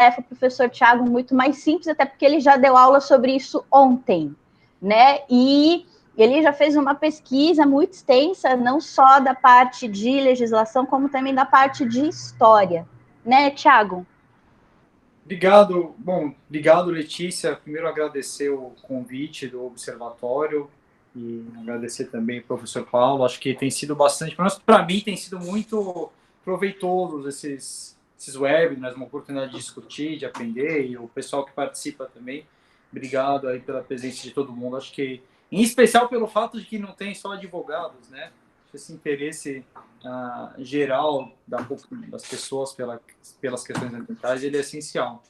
tarefa, professor Tiago, muito mais simples, até porque ele já deu aula sobre isso ontem, né? E ele já fez uma pesquisa muito extensa, não só da parte de legislação, como também da parte de história, né, Tiago? Obrigado. Bom, obrigado, Letícia. Primeiro, agradecer o convite do Observatório e agradecer também ao professor Paulo. Acho que tem sido bastante, para mim, tem sido muito proveitoso esses webinars, uma oportunidade de discutir, de aprender, e o pessoal que participa também. Obrigado aí pela presença de todo mundo. Acho que, em especial pelo fato de que não tem só advogados, né? Esse interesse geral das pessoas pelas questões ambientais, ele é essencial.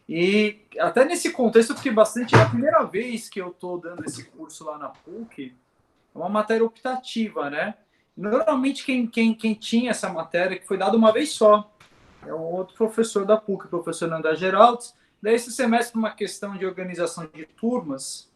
E até nesse contexto eu fiquei bastante... É a primeira vez que eu estou dando esse curso lá na PUC, é uma matéria optativa, né? Normalmente quem tinha essa matéria, que foi dada uma vez só, é o outro professor da PUC, o professor André Geraldes. Daí esse semestre, por uma questão de organização de turmas,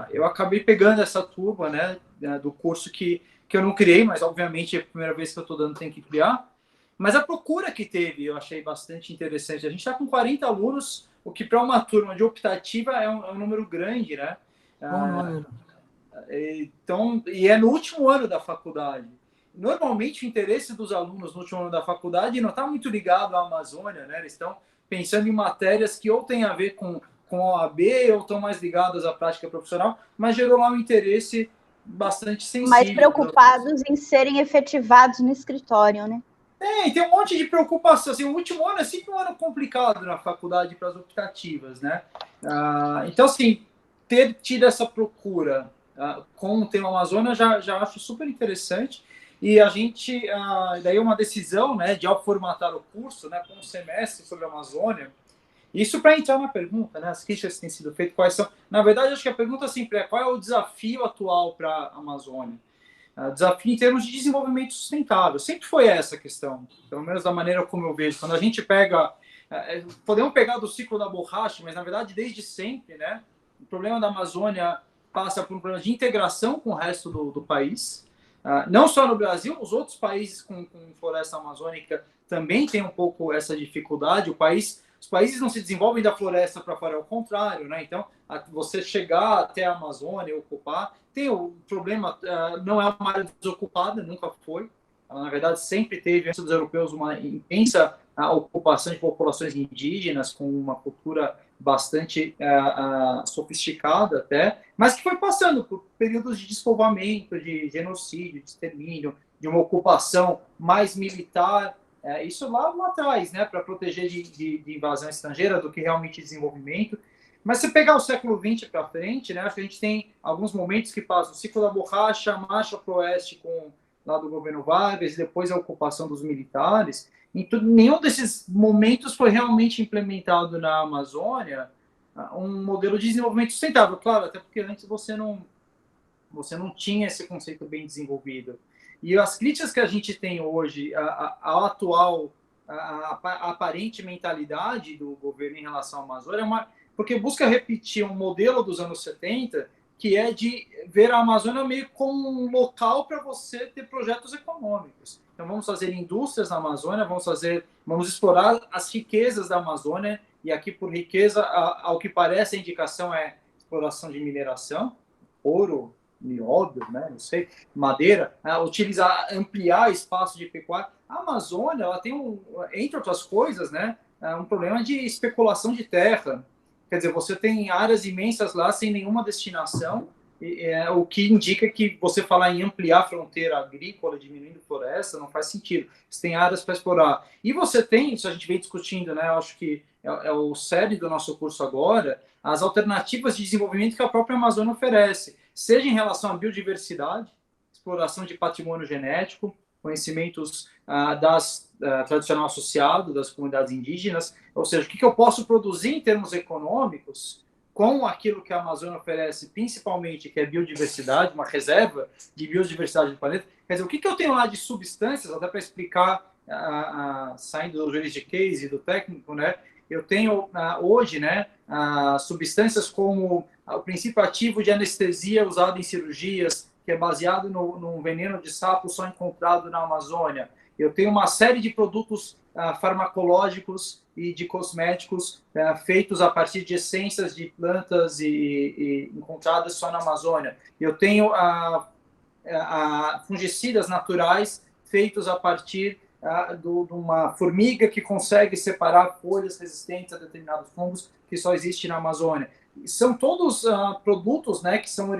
eu acabei pegando essa turma, né, do curso que eu não criei, mas obviamente é a primeira vez que eu estou dando, tem que criar. Mas a procura que teve eu achei bastante interessante. A gente está com 40 alunos, o que para uma turma de optativa é um número grande, né? Bom número. Então, e é no último ano da faculdade. Normalmente o interesse dos alunos no último ano da faculdade não está muito ligado à Amazônia, né? Eles estão pensando em matérias que ou têm a ver com a OAB ou estão mais ligadas à prática profissional, mas gerou lá um interesse bastante sensível. Mais preocupados em serem efetivados no escritório, né? Tem um monte de preocupação. Assim, o último ano é sempre um ano complicado na faculdade para as optativas, né? Então, assim, ter tido essa procura com o tema Amazônia já acho super interessante. E a gente, daí uma decisão, né, de ao formatar o curso, né, com um semestre sobre a Amazônia. Isso para entrar na pergunta, né, as críticas que têm sido feitas, quais são... Na verdade, acho que a pergunta sempre é qual é o desafio atual para a Amazônia? Desafio em termos de desenvolvimento sustentável. Sempre foi essa a questão, pelo menos da maneira como eu vejo. Quando a gente pega... podemos pegar do ciclo da borracha, mas, na verdade, desde sempre, né, o problema da Amazônia passa por um problema de integração com o resto do país. Não só no Brasil, os outros países com floresta amazônica também têm um pouco essa dificuldade. Os países não se desenvolvem da floresta para fora, ao contrário, né? Então, você chegar até a Amazônia e ocupar, tem o problema, não é uma área desocupada, nunca foi. Na verdade, sempre teve, antes dos europeus, uma intensa ocupação de populações indígenas, com uma cultura bastante sofisticada até, mas que foi passando por períodos de despovoamento, de genocídio, de extermínio, de uma ocupação mais militar, isso lá atrás, né, para proteger de invasão estrangeira do que realmente desenvolvimento. Mas se pegar o século XX para frente, né, acho que a gente tem alguns momentos que passam o ciclo da borracha, a marcha para o oeste lá do governo Vargas, e depois a ocupação dos militares. Nenhum desses momentos foi realmente implementado na Amazônia um modelo de desenvolvimento sustentável. Claro, até porque antes você não tinha esse conceito bem desenvolvido. E as críticas que a gente tem hoje ao atual, a aparente mentalidade do governo em relação à Amazônia, porque busca repetir um modelo dos anos 70, que é de ver a Amazônia meio como um local para você ter projetos econômicos. Então, vamos fazer indústrias na Amazônia, vamos explorar as riquezas da Amazônia, e aqui, por riqueza, ao que parece, a indicação é exploração de mineração, ouro, nióbio, né, não sei, madeira, ampliar espaço de pecuária. A Amazônia, ela tem, entre outras coisas, né, um problema de especulação de terra. Quer dizer, você tem áreas imensas lá sem nenhuma destinação, o que indica que você falar em ampliar a fronteira agrícola, diminuindo floresta, não faz sentido. Você tem áreas para explorar. E você tem, isso a gente vem discutindo, né, eu acho que é o cerne do nosso curso agora, as alternativas de desenvolvimento que a própria Amazônia oferece, seja em relação à biodiversidade, exploração de patrimônio genético, conhecimentos tradicional associado das comunidades indígenas, ou seja, o que eu posso produzir em termos econômicos com aquilo que a Amazônia oferece, principalmente, que é biodiversidade, uma reserva de biodiversidade do planeta. Quer dizer, o que eu tenho lá de substâncias, até para explicar, saindo do juridiquês e do técnico, né? Eu tenho hoje, né, substâncias como o princípio ativo de anestesia usado em cirurgias, que é baseado no veneno de sapo só encontrado na Amazônia. Eu tenho uma série de produtos farmacológicos e de cosméticos feitos a partir de essências de plantas e encontradas só na Amazônia. Eu tenho fungicidas naturais feitos a partir de uma formiga que consegue separar folhas resistentes a determinados fungos que só existe na Amazônia. São todos produtos, né, que são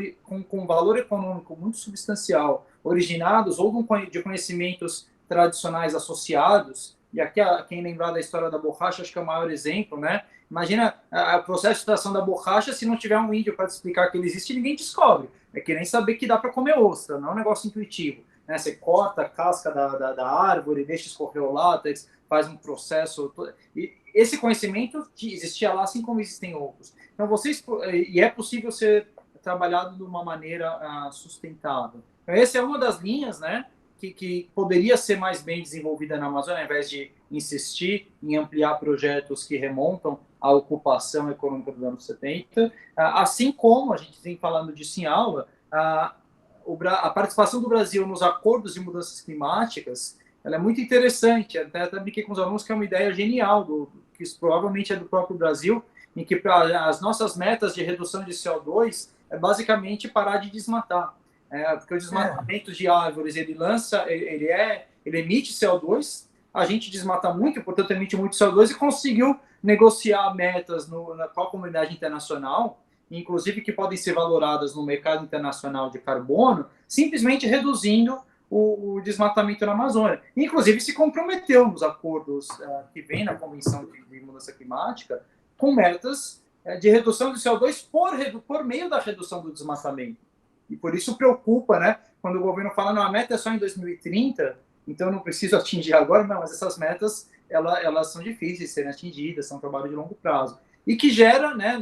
com valor econômico muito substancial, originados ou de conhecimentos tradicionais associados. E aqui, quem lembrar da história da borracha, acho que é o maior exemplo, né? Imagina o processo de extração da borracha, se não tiver um índio para te explicar que ele existe, ninguém descobre. É que nem saber que dá para comer ostra, não é um negócio intuitivo. Né? Você corta a casca da árvore, deixa escorrer o látex, faz um processo. E esse conhecimento existia lá, assim como existem outros. Então, e é possível ser trabalhado de uma maneira sustentável. Então, essa é uma das linhas, né, que poderia ser mais bem desenvolvida na Amazônia, ao invés de insistir em ampliar projetos que remontam à ocupação econômica dos anos 70. Assim como, a gente vem falando disso em aula, a participação do Brasil nos acordos de mudanças climáticas, ela é muito interessante. Até brinquei com os alunos que é uma ideia genial, que isso provavelmente é do próprio Brasil, em que as nossas metas de redução de CO2 é basicamente parar de desmatar. Porque o desmatamento de árvores, ele emite CO2, a gente desmata muito, portanto emite muito CO2 e conseguiu negociar metas com a comunidade internacional, inclusive que podem ser valoradas no mercado internacional de carbono, simplesmente reduzindo o desmatamento na Amazônia. Inclusive se comprometeu nos acordos que vem na Convenção de Mudança Climática com metas de redução de CO2 por meio da redução do desmatamento. E por isso preocupa, né? Quando o governo fala, não, a meta é só em 2030, então eu não preciso atingir agora, não, mas essas metas, elas são difíceis de serem atingidas, são um trabalho de longo prazo. E que gera, né,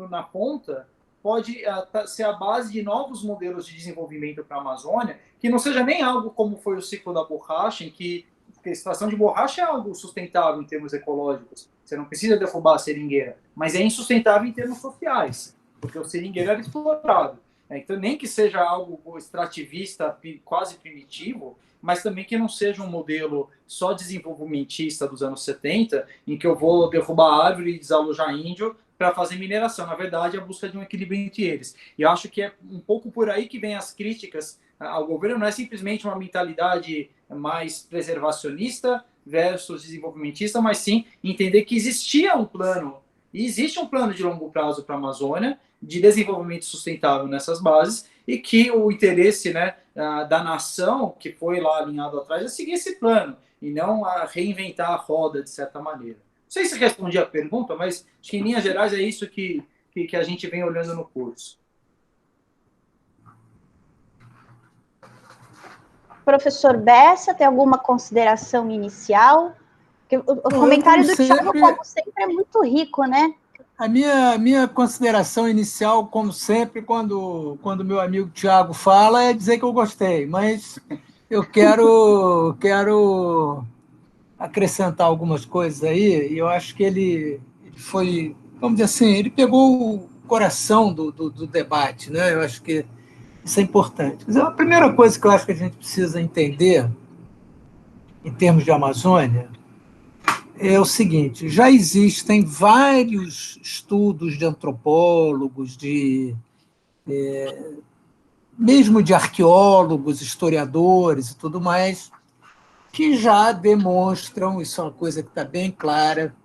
na ponta, pode ser a base de novos modelos de desenvolvimento para a Amazônia, que não seja nem algo como foi o ciclo da borracha, em que a extração de borracha é algo sustentável em termos ecológicos. Você não precisa derrubar a seringueira, mas é insustentável em termos sociais, porque o seringueiro era explorado. Então, nem que seja algo extrativista, quase primitivo, mas também que não seja um modelo só desenvolvimentista dos anos 70, em que eu vou derrubar a árvore e desalojar índio para fazer mineração. Na verdade, a busca de um equilíbrio entre eles. E eu acho que é um pouco por aí que vem as críticas ao governo. Não é simplesmente uma mentalidade mais preservacionista versus desenvolvimentista, mas sim entender que existia um plano, e existe um plano de longo prazo para a Amazônia, de desenvolvimento sustentável nessas bases, e que o interesse, né, da nação, que foi lá alinhado atrás, é seguir esse plano, e não reinventar a roda, de certa maneira. Não sei se respondi a pergunta, mas acho que em linhas gerais é isso que a gente vem olhando no curso. Professor Bessa, tem alguma consideração inicial? Porque o comentário do Thiago, como sempre, é muito rico, né? A minha consideração inicial, como sempre, quando meu amigo Thiago fala, é dizer que eu gostei, mas eu quero acrescentar algumas coisas aí, e eu acho que ele foi, vamos dizer assim, ele pegou o coração do debate, né? Eu acho que isso é importante. Mas a primeira coisa que eu acho que a gente precisa entender, em termos de Amazônia, é o seguinte: já existem vários estudos de antropólogos, mesmo de arqueólogos, historiadores e tudo mais, que já demonstram, isso é uma coisa que está bem clara,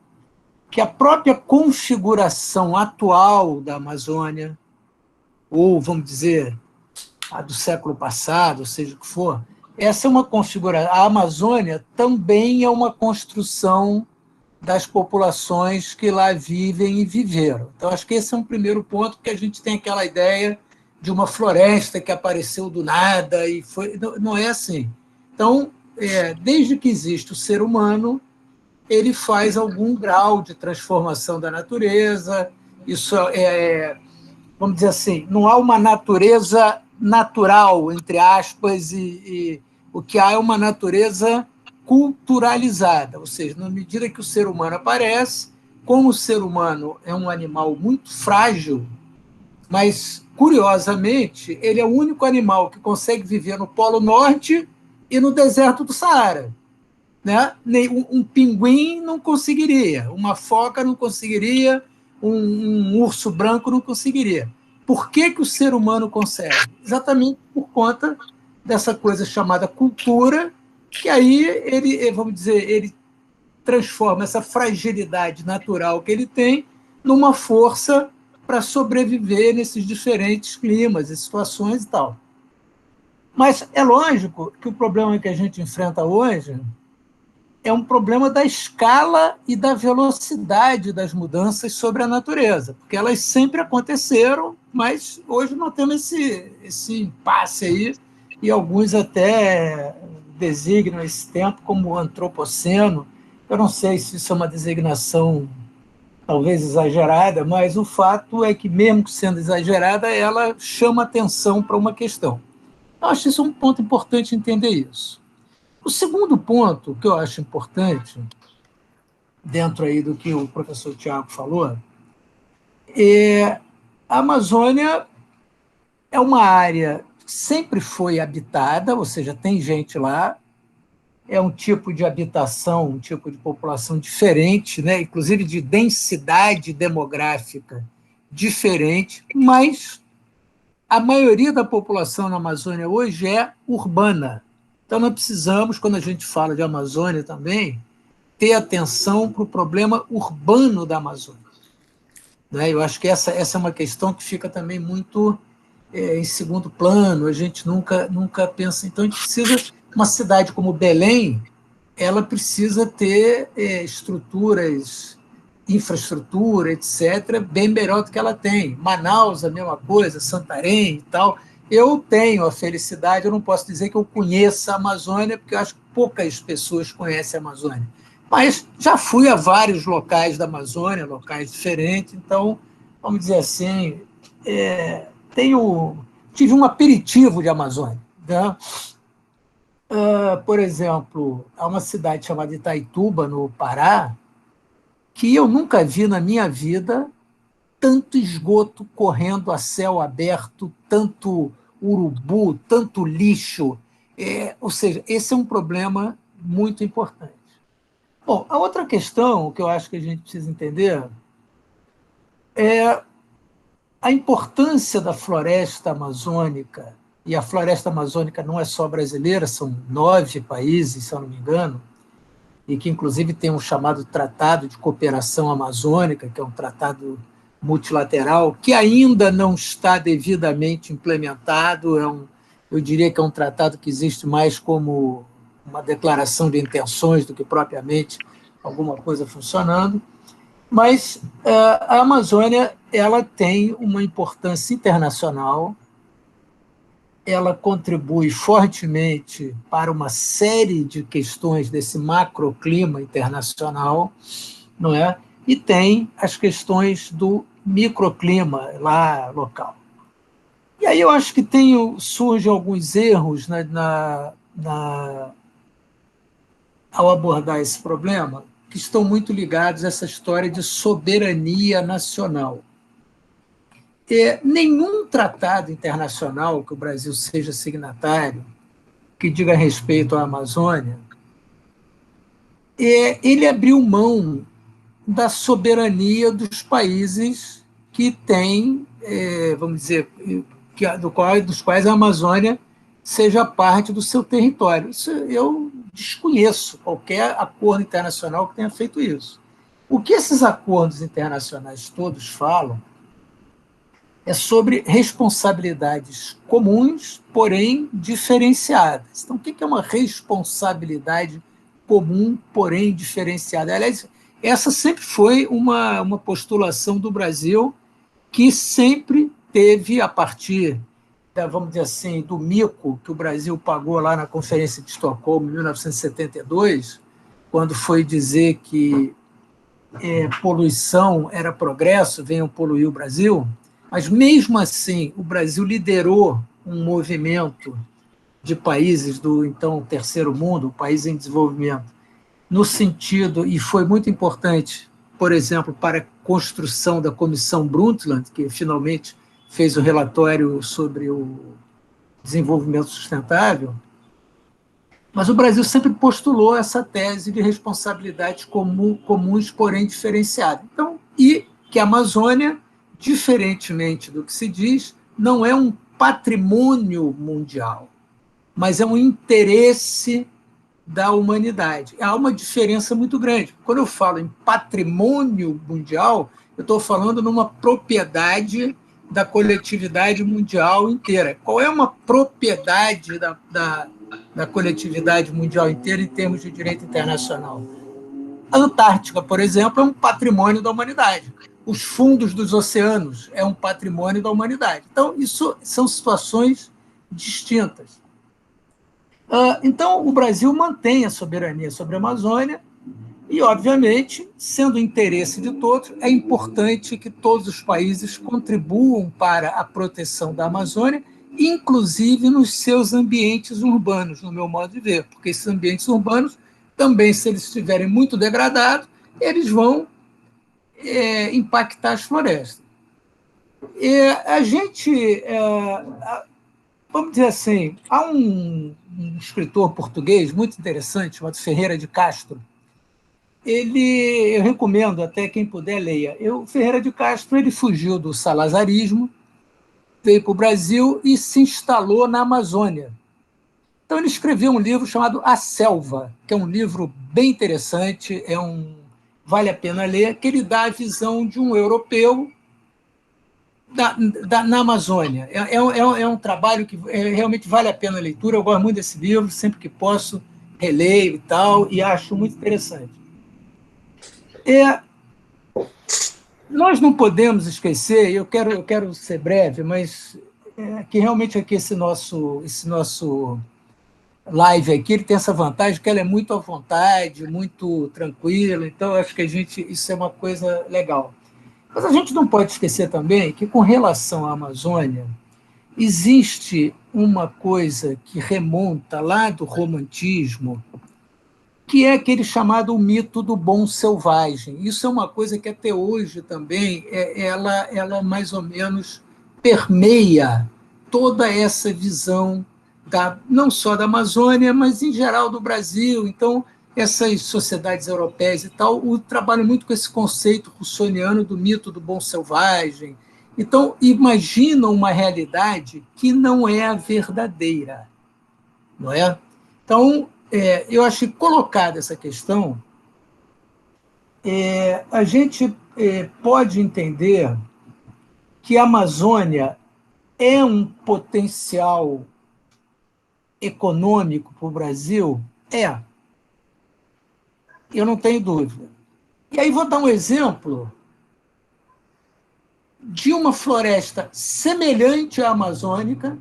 que a própria configuração atual da Amazônia, ou, vamos dizer, a do século passado, seja o que for, essa é uma configuração. A Amazônia também é uma construção das populações que lá vivem e viveram. Então, acho que esse é um primeiro ponto, porque a gente tem aquela ideia de uma floresta que apareceu do nada e foi. Não é assim. Então, desde que existe o ser humano, ele faz algum grau de transformação da natureza. Isso vamos dizer assim, não há uma natureza natural, entre aspas, e o que há é uma natureza culturalizada, ou seja, na medida que o ser humano aparece, como o ser humano é um animal muito frágil, mas, curiosamente, ele é o único animal que consegue viver no Polo Norte e no deserto do Saara. né? Um pinguim não conseguiria, uma foca não conseguiria, um urso branco não conseguiria. Por que o ser humano consegue? Exatamente por conta dessa coisa chamada cultura, que aí ele, vamos dizer, ele transforma essa fragilidade natural que ele tem numa força para sobreviver nesses diferentes climas e situações e tal. Mas é lógico que o problema que a gente enfrenta hoje é um problema da escala e da velocidade das mudanças sobre a natureza, porque elas sempre aconteceram, mas hoje nós temos esse impasse aí, e alguns até designam esse tempo como antropoceno. Eu não sei se isso é uma designação talvez exagerada, mas o fato é que, mesmo sendo exagerada, ela chama atenção para uma questão. Eu acho isso um ponto importante entender isso. O segundo ponto que eu acho importante, dentro aí do que o professor Tiago falou, é a Amazônia é uma área que sempre foi habitada, ou seja, tem gente lá, é um tipo de habitação, um tipo de população diferente, né? Inclusive de densidade demográfica diferente, mas a maioria da população na Amazônia hoje é urbana. Então, nós precisamos, quando a gente fala de Amazônia também, ter atenção para o problema urbano da Amazônia. Né? Eu acho que essa é uma questão que fica também muito em segundo plano, a gente nunca pensa. Então, a gente precisa, uma cidade como Belém, ela precisa ter estruturas, infraestrutura, etc., bem melhor do que ela tem. Manaus, a mesma coisa, Santarém e tal. Eu tenho a felicidade, eu não posso dizer que eu conheça a Amazônia, porque eu acho que poucas pessoas conhecem a Amazônia. Mas já fui a vários locais da Amazônia, locais diferentes, então, vamos dizer assim, tive um aperitivo de Amazônia. Né? Por exemplo, há uma cidade chamada Itaituba, no Pará, que eu nunca vi na minha vida tanto esgoto correndo a céu aberto, tanto urubu, tanto lixo. Ou seja, esse é um problema muito importante. Bom, a outra questão que eu acho que a gente precisa entender é a importância da floresta amazônica, e a floresta amazônica não é só brasileira, são 9 países, se eu não me engano, e que, inclusive, tem um chamado Tratado de Cooperação Amazônica, que é um tratado multilateral, que ainda não está devidamente implementado. Eu diria que é um tratado que existe mais como uma declaração de intenções do que propriamente alguma coisa funcionando. Mas a Amazônia ela tem uma importância internacional, ela contribui fortemente para uma série de questões desse macroclima internacional, não é? E tem as questões do microclima lá local. E aí eu acho que surgem alguns erros ao abordar esse problema, que estão muito ligados a essa história de soberania nacional. Nenhum tratado internacional que o Brasil seja signatário, que diga respeito à Amazônia, ele abriu mão da soberania dos países que têm, vamos dizer, dos quais a Amazônia seja parte do seu território. Isso eu desconheço qualquer acordo internacional que tenha feito isso. O que esses acordos internacionais todos falam é sobre responsabilidades comuns, porém diferenciadas. Então, o que é uma responsabilidade comum, porém diferenciada? Aliás, essa sempre foi uma postulação do Brasil, que sempre teve, a partir, vamos dizer assim, do mico que o Brasil pagou lá na Conferência de Estocolmo, em 1972, quando foi dizer que poluição era progresso, venham poluir o Brasil. Mas, mesmo assim, o Brasil liderou um movimento de países do, então, terceiro mundo, países em desenvolvimento, no sentido, e foi muito importante, por exemplo, para a construção da Comissão Brundtland, que finalmente fez o relatório sobre o desenvolvimento sustentável, Mas o Brasil sempre postulou essa tese de responsabilidades comuns, porém diferenciadas. Então, e que a Amazônia, diferentemente do que se diz, não é um patrimônio mundial, mas é um interesse da humanidade. Há uma diferença muito grande. Quando eu falo em patrimônio mundial, eu estou falando numa propriedade da coletividade mundial inteira. Qual é uma propriedade da coletividade mundial inteira em termos de direito internacional? A Antártica, por exemplo, é um patrimônio da humanidade. Os fundos dos oceanos é um patrimônio da humanidade. Então, isso são situações distintas. Então, o Brasil mantém a soberania sobre a Amazônia e, obviamente, sendo interesse de todos, é importante que todos os países contribuam para a proteção da Amazônia, inclusive nos seus ambientes urbanos, no meu modo de ver, porque esses ambientes urbanos também, se eles estiverem muito degradados, eles vão impactar as florestas. A gente... vamos dizer assim, há um escritor português muito interessante, chamado Ferreira de Castro. Eu recomendo até quem puder leia. Ferreira de Castro ele fugiu do salazarismo, veio para o Brasil e se instalou na Amazônia. Então ele escreveu um livro chamado A Selva, que é um livro bem interessante, vale a pena ler, que ele dá a visão de um europeu na Amazônia. É um trabalho que realmente vale a pena a leitura. Eu gosto muito desse livro, sempre que posso, releio e tal, e acho muito interessante. Nós não podemos esquecer, eu quero ser breve, mas que realmente aqui esse nosso live aqui, ele tem essa vantagem que ela é muito à vontade, muito tranquila, então eu acho que isso é uma coisa legal. Mas a gente não pode esquecer também que, com relação à Amazônia, existe uma coisa que remonta lá do romantismo, que é aquele chamado mito do bom selvagem. Isso é uma coisa que até hoje também ela mais ou menos permeia toda essa visão não só da Amazônia, mas em geral do Brasil. Então, essas sociedades europeias e tal trabalham muito com esse conceito russoniano do mito do bom selvagem. Então, imaginam uma realidade que não é a verdadeira, não é? Então, eu acho que, colocada essa questão, a gente pode entender que a Amazônia é um potencial econômico para o Brasil? Eu não tenho dúvida. E aí vou dar um exemplo de uma floresta semelhante à amazônica,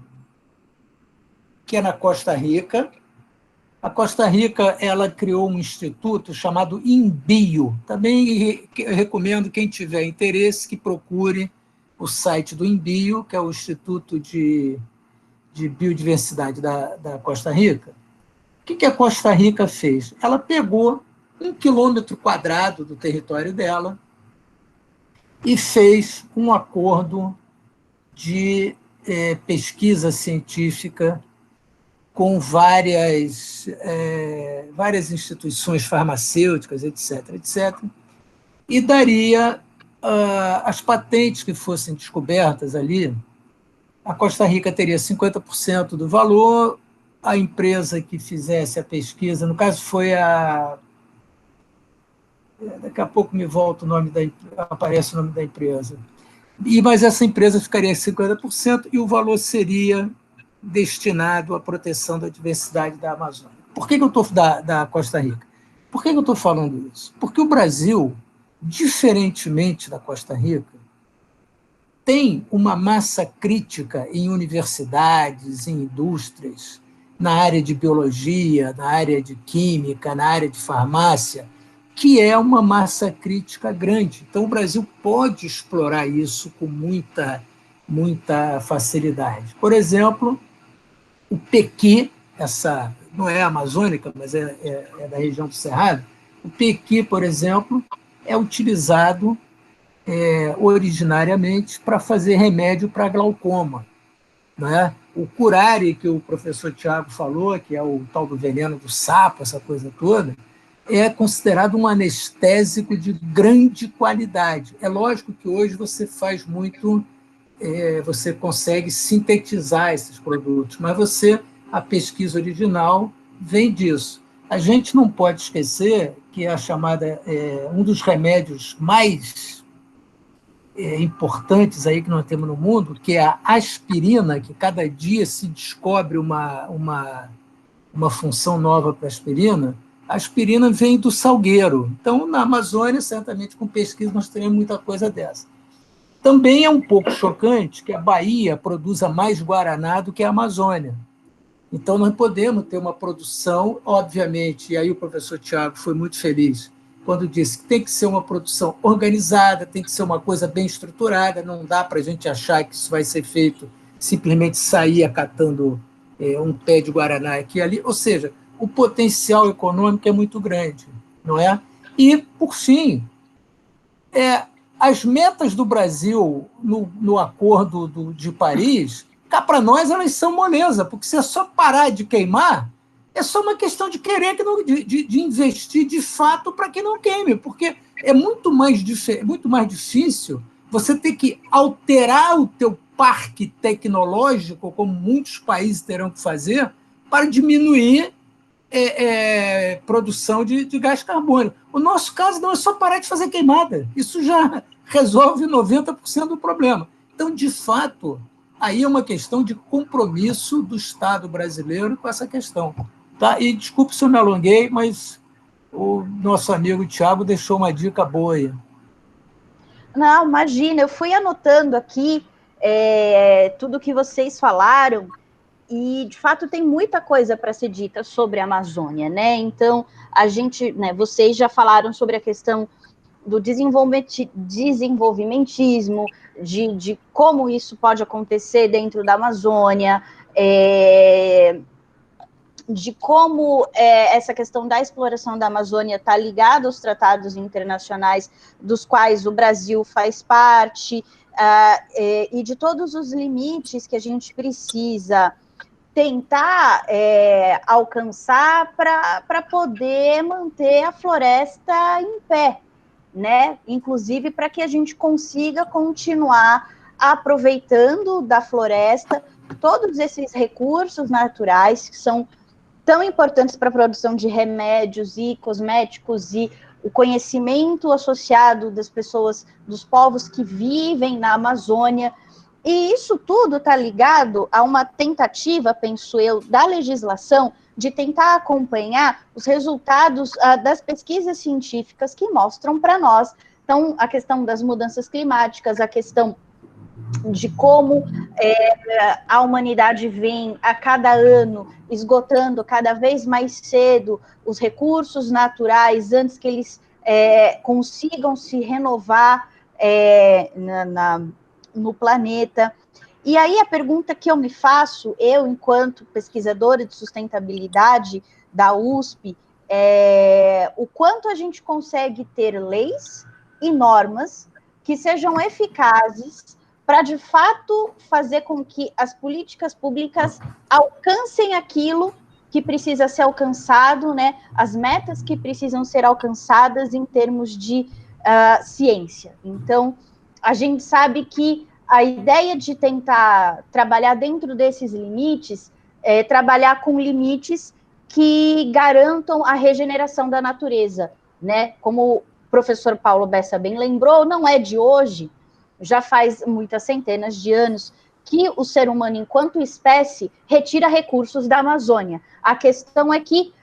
que é na Costa Rica. A Costa Rica ela criou um instituto chamado INBio. Também recomendo quem tiver interesse que procure o site do INBio, que é o Instituto de Biodiversidade da Costa Rica. O que a Costa Rica fez? Ela pegou 1 quilômetro quadrado do território dela e fez um acordo de pesquisa científica com várias instituições farmacêuticas, etc., e daria as patentes que fossem descobertas ali. A Costa Rica teria 50% do valor, a empresa que fizesse a pesquisa, no caso foi daqui a pouco me volta aparece o nome da empresa. Mas essa empresa ficaria 50% e o valor seria destinado à proteção da diversidade da Amazônia. Por que eu estou da Costa Rica? Por que eu estou falando isso? Porque o Brasil, diferentemente da Costa Rica, tem uma massa crítica em universidades, em indústrias, na área de biologia, na área de química, na área de farmácia, que é uma massa crítica grande. Então, o Brasil pode explorar isso com muita facilidade. Por exemplo, o pequi, essa não é amazônica, mas é da região do Cerrado, o pequi, por exemplo, é utilizado originariamente para fazer remédio para glaucoma, não é? O curare, que o professor Tiago falou, que é o tal do veneno do sapo, essa coisa toda, é considerado um anestésico de grande qualidade. É lógico que hoje você faz muito, você consegue sintetizar esses produtos, mas a pesquisa original vem disso. A gente não pode esquecer que a chamada, um dos remédios mais importantes aí que nós temos no mundo, que é a aspirina, que cada dia se descobre uma função nova para a aspirina vem do salgueiro. Então, na Amazônia, certamente, com pesquisa, nós teremos muita coisa dessa. Também é um pouco chocante que a Bahia produza mais guaraná do que a Amazônia. Então, nós podemos ter uma produção, obviamente, e aí o professor Tiago foi muito feliz quando disse que tem que ser uma produção organizada, tem que ser uma coisa bem estruturada, não dá para a gente achar que isso vai ser feito simplesmente sair acatando um pé de guaraná aqui e ali, ou seja, o potencial econômico é muito grande, não é? E, por fim, as metas do Brasil no Acordo de Paris, cá para nós, elas são moleza, porque se é só parar de queimar, é só uma questão de querer, de investir de fato para que não queime, porque é muito mais difícil você ter que alterar o teu parque tecnológico, como muitos países terão que fazer, para diminuir produção de gás carbônico. O nosso caso não é só parar de fazer queimada. Isso já resolve 90% do problema. Então, de fato, aí é uma questão de compromisso do Estado brasileiro com essa questão. Tá? E desculpe se eu me alonguei, mas o nosso amigo Tiago deixou uma dica boa aí. Não, imagina, eu fui anotando aqui tudo que vocês falaram, e, de fato, tem muita coisa para ser dita sobre a Amazônia, né? Então, vocês já falaram sobre a questão do desenvolvimentismo, de como isso pode acontecer dentro da Amazônia, de como essa questão da exploração da Amazônia está ligada aos tratados internacionais dos quais o Brasil faz parte, e de todos os limites que a gente precisa tentar alcançar para poder manter a floresta em pé, né? Inclusive para que a gente consiga continuar aproveitando da floresta todos esses recursos naturais que são tão importantes para a produção de remédios e cosméticos e o conhecimento associado das pessoas, dos povos que vivem na Amazônia. E isso tudo está ligado a uma tentativa, penso eu, da legislação de tentar acompanhar os resultados das pesquisas científicas que mostram para nós, então, a questão das mudanças climáticas, a questão de como a humanidade vem a cada ano esgotando cada vez mais cedo os recursos naturais antes que eles consigam se renovar no planeta. E aí a pergunta que eu me faço, eu enquanto pesquisadora de sustentabilidade da USP, o quanto a gente consegue ter leis e normas que sejam eficazes para, de fato, fazer com que as políticas públicas alcancem aquilo que precisa ser alcançado, né? As metas que precisam ser alcançadas em termos de ciência. Então, a gente sabe que a ideia de tentar trabalhar dentro desses limites é trabalhar com limites que garantam a regeneração da natureza, né? Como o professor Paulo Bessa bem lembrou, não é de hoje, já faz muitas centenas de anos que o ser humano, enquanto espécie, retira recursos da Amazônia. A questão é que,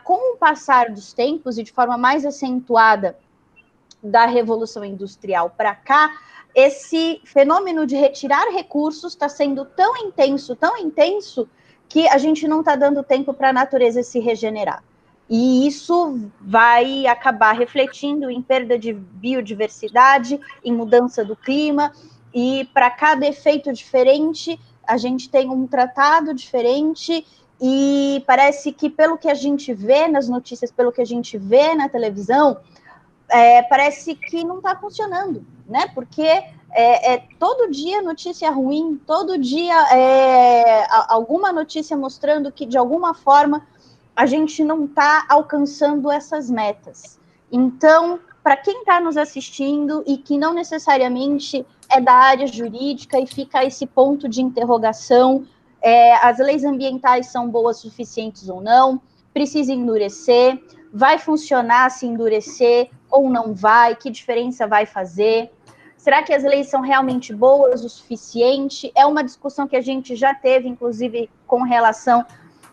com o passar dos tempos e de forma mais acentuada da Revolução Industrial para cá, esse fenômeno de retirar recursos está sendo tão intenso, que a gente não está dando tempo para a natureza se regenerar. E isso vai acabar refletindo em perda de biodiversidade, em mudança do clima, e para cada efeito diferente, a gente tem um tratado diferente, e parece que, pelo que a gente vê nas notícias, pelo que a gente vê na televisão, parece que não está funcionando, né? Porque todo dia notícia ruim, todo dia alguma notícia mostrando que, de alguma forma, a gente não está alcançando essas metas. Então, para quem está nos assistindo e que não necessariamente é da área jurídica e fica esse ponto de interrogação, as leis ambientais são boas o suficientes ou não, precisa endurecer, vai funcionar se endurecer ou não vai, que diferença vai fazer? Será que as leis são realmente boas o suficiente? É uma discussão que a gente já teve, inclusive, com relação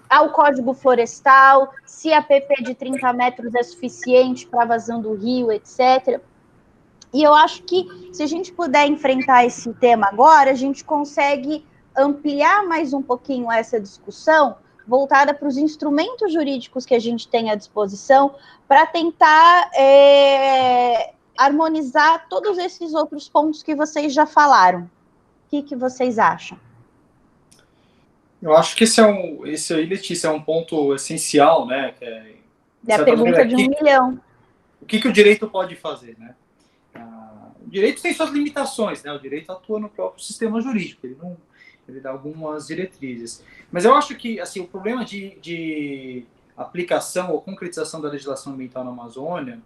ao Código Florestal, se a PP de 30 metros é suficiente para a vazão do rio, etc. E eu acho que, se a gente puder enfrentar esse tema agora, a gente consegue ampliar mais um pouquinho essa discussão, voltada para os instrumentos jurídicos que a gente tem à disposição, para tentar harmonizar todos esses outros pontos que vocês já falaram. O que vocês acham? Eu acho que esse aí, Letícia, é um ponto essencial, né? É a pergunta de 1 milhão. O que o direito pode fazer, né? O direito tem suas limitações, né? O direito atua no próprio sistema jurídico, ele dá algumas diretrizes. Mas eu acho que, assim, o problema de aplicação ou concretização da legislação ambiental na Amazônia,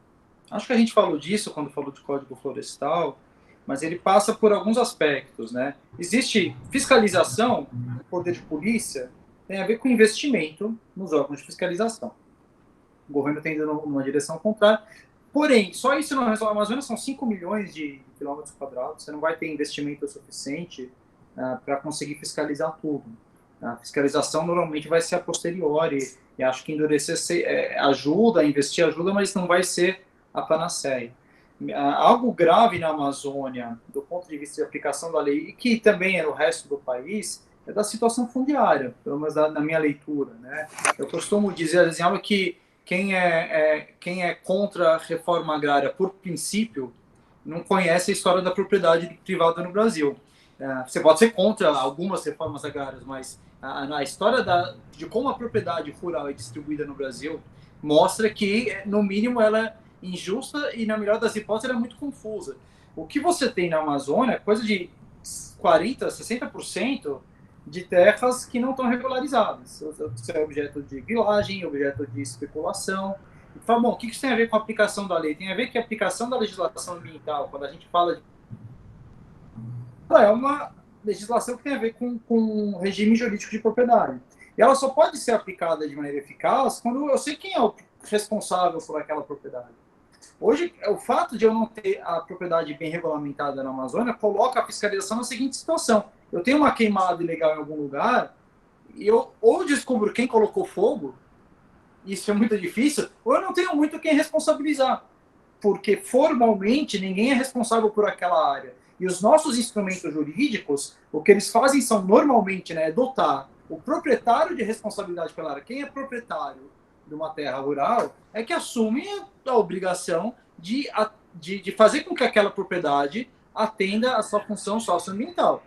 acho que a gente falou disso quando falou de Código Florestal, mas ele passa por alguns aspectos, né? Existe fiscalização, o poder de polícia tem a ver com investimento nos órgãos de fiscalização. O governo tem ido numa direção contrária. Porém, só isso não resolve. A Amazônia são 5 milhões de quilômetros quadrados, você não vai ter investimento suficiente para conseguir fiscalizar tudo. A fiscalização normalmente vai ser a posteriori, e acho que endurecer ajuda, investir ajuda, mas não vai ser a panaceia. Algo grave na Amazônia, do ponto de vista de aplicação da lei, e que também é no resto do país, é da situação fundiária, pelo menos na minha leitura, né? Eu costumo dizer, exemplo, que quem é contra a reforma agrária por princípio não conhece a história da propriedade privada no Brasil. Você pode ser contra algumas reformas agrárias, mas a história de como a propriedade rural é distribuída no Brasil mostra que, no mínimo, ela é injusta e, na melhor das hipóteses, ela é muito confusa. O que você tem na Amazônia é coisa de 40%, 60% de terras que não estão regularizadas. Isso é objeto de grilagem, objeto de especulação. Então, bom, o que isso tem a ver com a aplicação da lei? Tem a ver que a aplicação da legislação ambiental, quando a gente fala de... é uma legislação que tem a ver com o regime jurídico de propriedade. E ela só pode ser aplicada de maneira eficaz quando eu sei quem é o responsável por aquela propriedade. Hoje, o fato de eu não ter a propriedade bem regulamentada na Amazônia coloca a fiscalização na seguinte situação. Eu tenho uma queimada ilegal em algum lugar e eu ou descubro quem colocou fogo, isso é muito difícil, ou eu não tenho muito quem responsabilizar, porque formalmente ninguém é responsável por aquela área. E os nossos instrumentos jurídicos, o que eles fazem são normalmente, né, dotar o proprietário de responsabilidade pela área. Quem é proprietário de uma terra rural é que assume a obrigação de fazer com que aquela propriedade atenda a sua função socioambiental.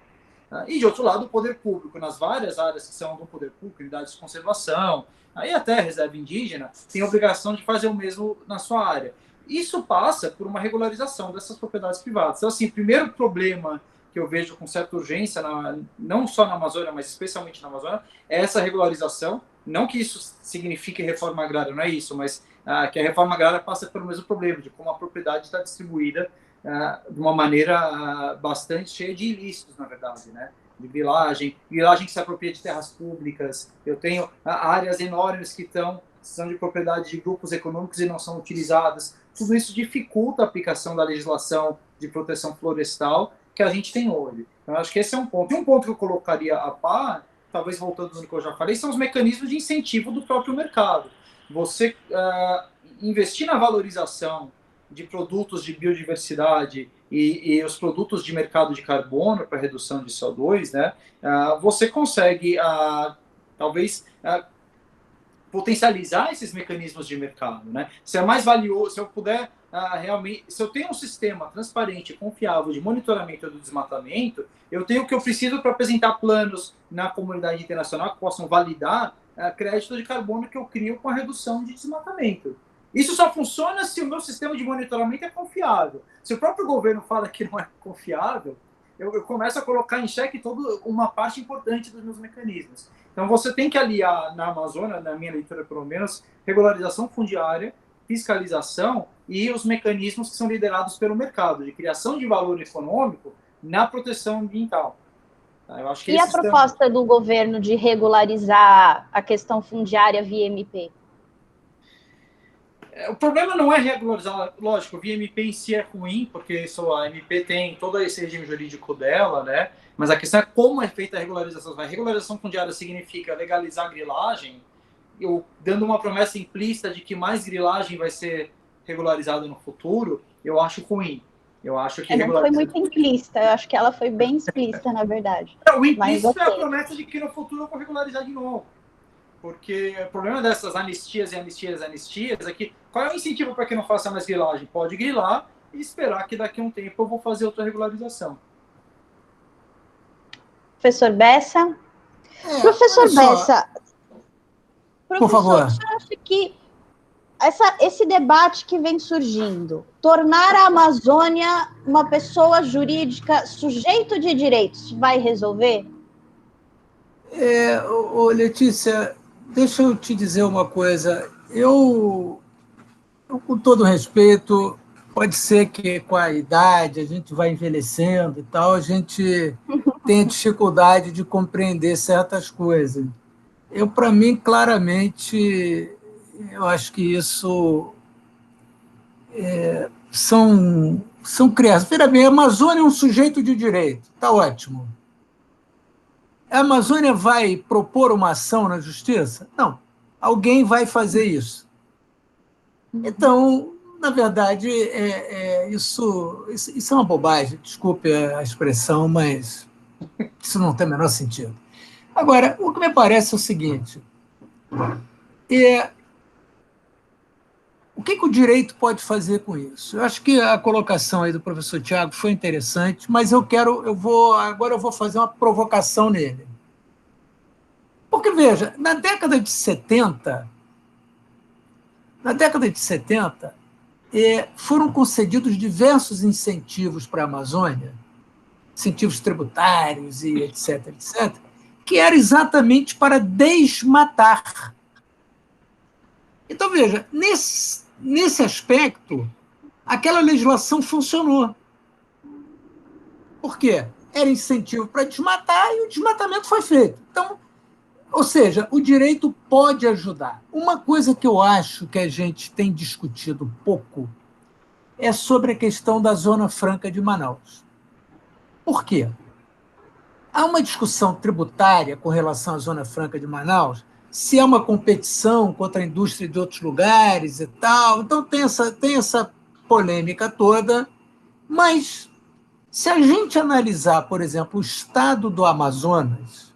E, de outro lado, o poder público, nas várias áreas que são do poder público, unidades de conservação, aí até reserva indígena, tem a obrigação de fazer o mesmo na sua área. Isso passa por uma regularização dessas propriedades privadas. Então, assim, o primeiro problema que eu vejo com certa urgência, não só na Amazônia, mas especialmente na Amazônia, é essa regularização. Não que isso signifique reforma agrária, não é isso, mas que a reforma agrária passa pelo mesmo problema, de como a propriedade está distribuída de uma maneira bastante cheia de ilícitos, na verdade, né? De grilagem que se apropria de terras públicas. Eu tenho áreas enormes que são de propriedade de grupos econômicos e não são utilizadas. Tudo isso dificulta a aplicação da legislação de proteção florestal que a gente tem hoje. Então, acho que esse é um ponto. E um ponto que eu colocaria a par, talvez voltando no que eu já falei, são os mecanismos de incentivo do próprio mercado. Você investir na valorização de produtos de biodiversidade e os produtos de mercado de carbono para redução de CO2, né, você consegue, talvez, potencializar esses mecanismos de mercado, né? Se é mais valioso, se eu puder realmente, se eu tenho um sistema transparente e confiável de monitoramento do desmatamento, eu tenho o que eu preciso para apresentar planos na comunidade internacional que possam validar crédito de carbono que eu crio com a redução de desmatamento. Isso só funciona se o meu sistema de monitoramento é confiável. Se o próprio governo fala que não é confiável, eu começo a colocar em xeque toda uma parte importante dos meus mecanismos. Então, você tem que aliar na Amazônia, na minha leitura pelo menos, regularização fundiária, fiscalização e os mecanismos que são liderados pelo mercado, de criação de valor econômico na proteção ambiental. Eu acho que e a proposta do governo de regularizar a questão fundiária via MP? O problema não é regularizar, lógico, o VMP em si é ruim, porque isso, a MP tem todo esse regime jurídico dela, né? Mas a questão é como é feita a regularização. A regularização fundiária significa legalizar a grilagem, eu dando uma promessa implícita de que mais grilagem vai ser regularizada no futuro, eu acho ruim. Eu acho que não foi muito implícita, eu acho que ela foi bem explícita, na verdade. O implícito é a promessa de que no futuro eu vou regularizar de novo. Porque o problema dessas anistias é que qual é o incentivo para que não faça mais grilagem? Pode grilar e esperar que daqui a um tempo eu vou fazer outra regularização. Professor Bessa? Professor Bessa, por favor. Você acha que esse debate que vem surgindo, tornar a Amazônia uma pessoa jurídica sujeito de direitos, vai resolver? Letícia, deixa eu te dizer uma coisa. Eu, com todo respeito, pode ser que com a idade a gente vai envelhecendo e tal, a gente tenha dificuldade de compreender certas coisas. Para mim, claramente, eu acho que isso são criações. Veja bem, a Amazônia é um sujeito de direito, está ótimo. A Amazônia vai propor uma ação na justiça? Não. Alguém vai fazer isso. Então, na verdade, isso é uma bobagem. Desculpe a expressão, mas isso não tem o menor sentido. Agora, o que me parece é o seguinte: o que o direito pode fazer com isso? Eu acho que a colocação aí do professor Tiago foi interessante, mas agora eu vou fazer uma provocação nele. Porque, veja, na década de 70, foram concedidos diversos incentivos para a Amazônia, incentivos tributários e etc., que era exatamente para desmatar. Então, veja, nesse aspecto, aquela legislação funcionou. Por quê? Era incentivo para desmatar e o desmatamento foi feito. Então, ou seja, o direito pode ajudar. Uma coisa que eu acho que a gente tem discutido pouco é sobre a questão da Zona Franca de Manaus. Por quê? Há uma discussão tributária com relação à Zona Franca de Manaus, se é uma competição contra a indústria de outros lugares e tal. Então, tem essa polêmica toda, mas se a gente analisar, por exemplo, o estado do Amazonas,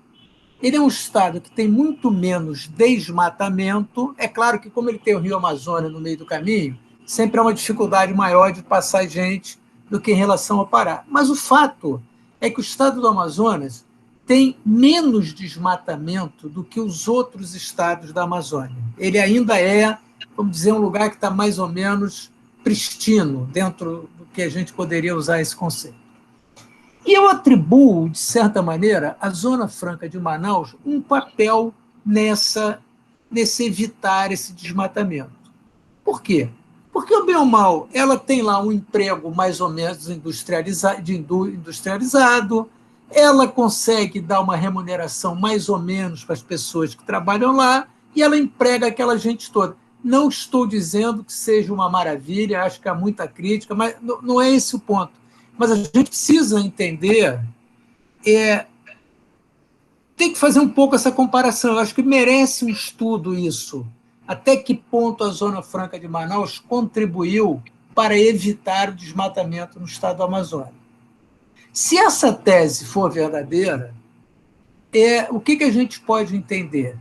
ele é um estado que tem muito menos desmatamento. É claro que, como ele tem o Rio Amazonas no meio do caminho, sempre há uma dificuldade maior de passar gente do que em relação ao Pará. Mas o fato é que o estado do Amazonas tem menos desmatamento do que os outros estados da Amazônia. Ele ainda é, vamos dizer, um lugar que está mais ou menos pristino, dentro do que a gente poderia usar esse conceito. E eu atribuo, de certa maneira, à Zona Franca de Manaus um papel nesse evitar esse desmatamento. Por quê? Porque, o bem ou mal, ela tem lá um emprego mais ou menos industrializado, ela consegue dar uma remuneração mais ou menos para as pessoas que trabalham lá e ela emprega aquela gente toda. Não estou dizendo que seja uma maravilha, acho que há muita crítica, mas não é esse o ponto. Mas a gente precisa entender, tem que fazer um pouco essa comparação. Eu acho que merece um estudo isso. Até que ponto a Zona Franca de Manaus contribuiu para evitar o desmatamento no estado do Amazonas? Se essa tese for verdadeira, o que a gente pode entender?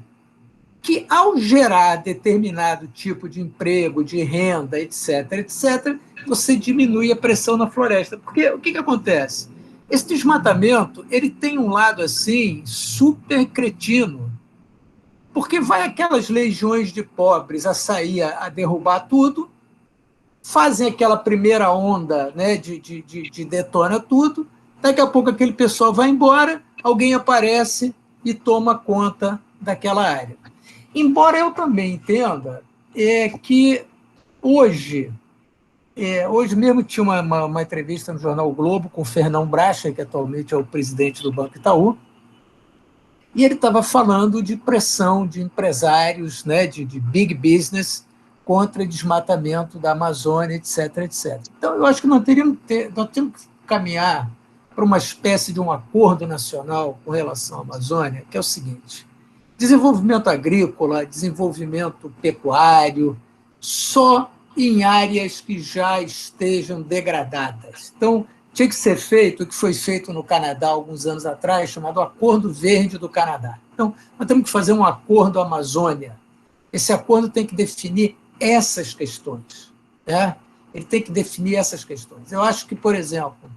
Que, ao gerar determinado tipo de emprego, de renda, etc., você diminui a pressão na floresta. Porque o que acontece? Esse desmatamento ele tem um lado assim super cretino. porque vai aquelas legiões de pobres a sair, a derrubar tudo, fazem aquela primeira onda, né, de detona tudo, daqui a pouco aquele pessoal vai embora, alguém aparece e toma conta daquela área. Embora eu também entenda que hoje mesmo tinha uma entrevista no jornal o Globo com o Fernão Bracha, que atualmente é o presidente do Banco Itaú, e ele estava falando de pressão de empresários, né, de big business, contra o desmatamento da Amazônia, etc, etc. Então, eu acho que nós temos que caminhar para uma espécie de um acordo nacional com relação à Amazônia, que é o seguinte: desenvolvimento agrícola, desenvolvimento pecuário, só em áreas que já estejam degradadas. Então, tinha que ser feito o que foi feito no Canadá alguns anos atrás, chamado Acordo Verde do Canadá. Então, nós temos que fazer um acordo Amazônia. Esse acordo tem que definir essas questões, né? Ele tem que definir essas questões. Eu acho que, por exemplo,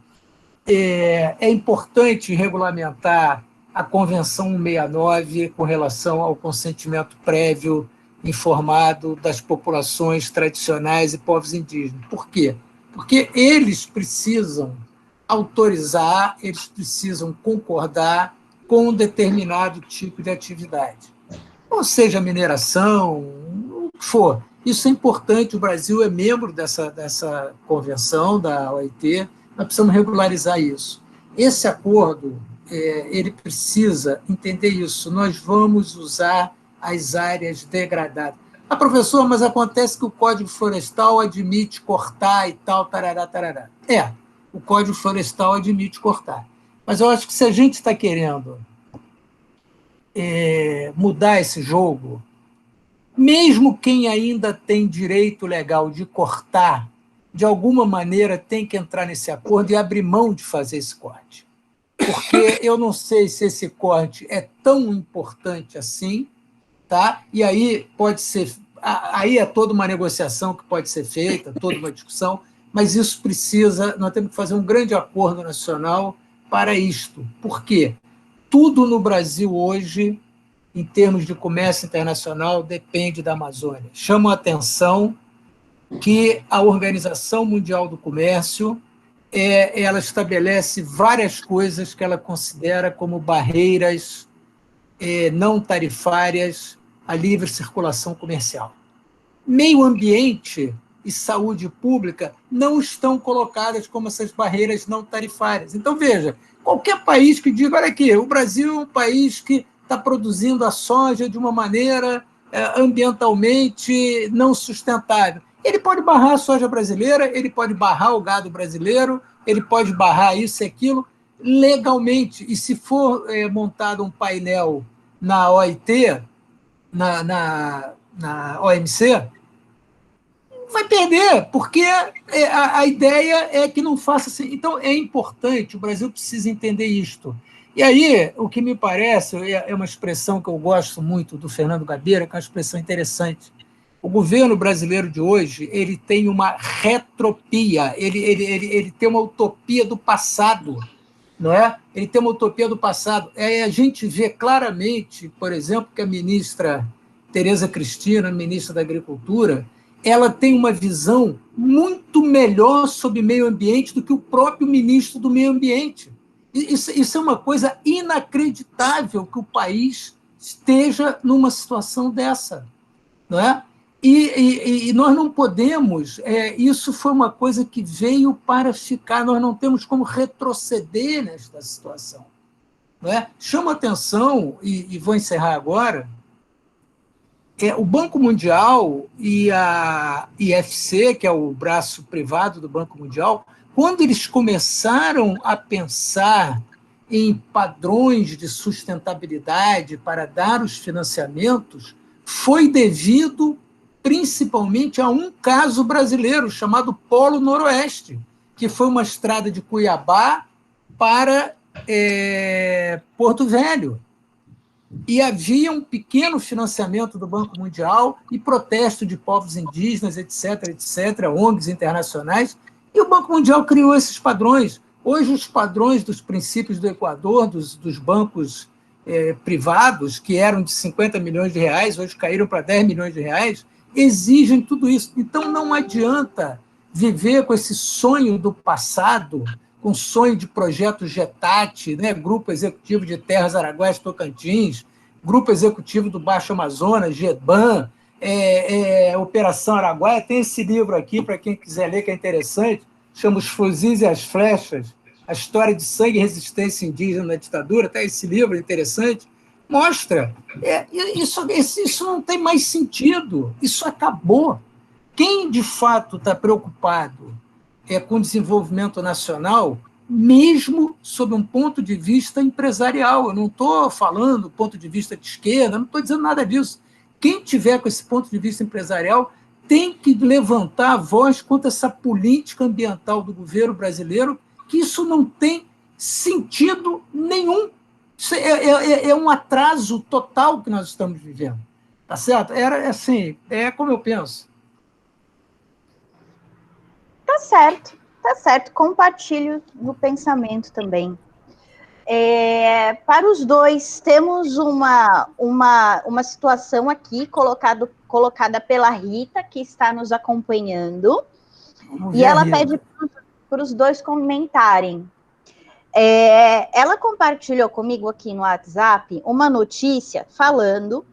é importante regulamentar a Convenção 169 com relação ao consentimento prévio informado das populações tradicionais e povos indígenas. Por quê? Porque eles precisam autorizar, eles precisam concordar com um determinado tipo de atividade. Ou seja, mineração, o que for. Isso é importante, o Brasil é membro dessa convenção, da OIT, nós precisamos regularizar isso. Esse acordo, ele precisa entender isso. Nós vamos usar as áreas degradadas. Ah, professor, mas acontece que o Código Florestal admite cortar e tal, tarará, tarará. O Código Florestal admite cortar. Mas eu acho que se a gente está querendo mudar esse jogo, mesmo quem ainda tem direito legal de cortar, de alguma maneira tem que entrar nesse acordo e abrir mão de fazer esse corte. Porque eu não sei se esse corte é tão importante assim, tá? E aí pode ser, aí é toda uma negociação que pode ser feita, toda uma discussão, mas isso precisa, nós temos que fazer um grande acordo nacional para isto. Por quê? Tudo no Brasil hoje, em termos de comércio internacional, depende da Amazônia. Chamo a atenção que a Organização Mundial do Comércio ela estabelece várias coisas que ela considera como barreiras não tarifárias à livre circulação comercial. Meio ambiente e saúde pública não estão colocadas como essas barreiras não tarifárias. Então, veja, qualquer país que diga, olha aqui, o Brasil é um país que está produzindo a soja de uma maneira ambientalmente não sustentável. Ele pode barrar a soja brasileira, ele pode barrar o gado brasileiro, ele pode barrar isso e aquilo legalmente. E se for montado um painel na OIT, na OMC, vai perder, porque a ideia é que não faça assim. Então, é importante, o Brasil precisa entender isto. E aí, o que me parece, é uma expressão que eu gosto muito do Fernando Gabeira, que é uma expressão interessante. O governo brasileiro de hoje ele tem uma retropia, ele tem uma utopia do passado, não é? Ele tem uma utopia do passado. A gente vê claramente, por exemplo, que a ministra Tereza Cristina, ministra da Agricultura, ela tem uma visão muito melhor sobre meio ambiente do que o próprio ministro do Meio Ambiente. Isso é uma coisa inacreditável que o país esteja numa situação dessa, não é? E nós não podemos, isso foi uma coisa que veio para ficar, nós não temos como retroceder nesta situação. Não é? Chama atenção, e vou encerrar agora, o Banco Mundial e a IFC, que é o braço privado do Banco Mundial, quando eles começaram a pensar em padrões de sustentabilidade para dar os financiamentos, foi devido principalmente a um caso brasileiro chamado Polo Noroeste, que foi uma estrada de Cuiabá para Porto Velho. E havia um pequeno financiamento do Banco Mundial e protesto de povos indígenas, etc., etc., ONGs internacionais, e o Banco Mundial criou esses padrões. Hoje, os padrões dos princípios do Equador, dos bancos privados, que eram de 50 milhões de reais, hoje caíram para 10 milhões de reais, exigem tudo isso. Então, não adianta viver com esse sonho do passado, com sonho de projeto GETAT, né? Grupo Executivo de Terras Araguaia Tocantins, Grupo Executivo do Baixo Amazonas, GEBAN, Operação Araguaia. Tem esse livro aqui, para quem quiser ler, que é interessante, chama Os Fuzis e as Flechas, a história de sangue e resistência indígena na ditadura. Até esse livro interessante, mostra. Isso não tem mais sentido, isso acabou. Quem, de fato, está preocupado com o desenvolvimento nacional, mesmo sob um ponto de vista empresarial, eu não estou falando do ponto de vista de esquerda, não estou dizendo nada disso. Quem tiver com esse ponto de vista empresarial tem que levantar a voz contra essa política ambiental do governo brasileiro, que isso não tem sentido nenhum. Isso é um atraso total que nós estamos vivendo. Tá certo? Assim, como eu penso. Tá certo. Compartilho do pensamento também. Para os dois, temos uma situação aqui colocada pela Rita, que está nos acompanhando, e ela pede para os dois comentarem. Ela compartilhou comigo aqui no WhatsApp uma notícia falando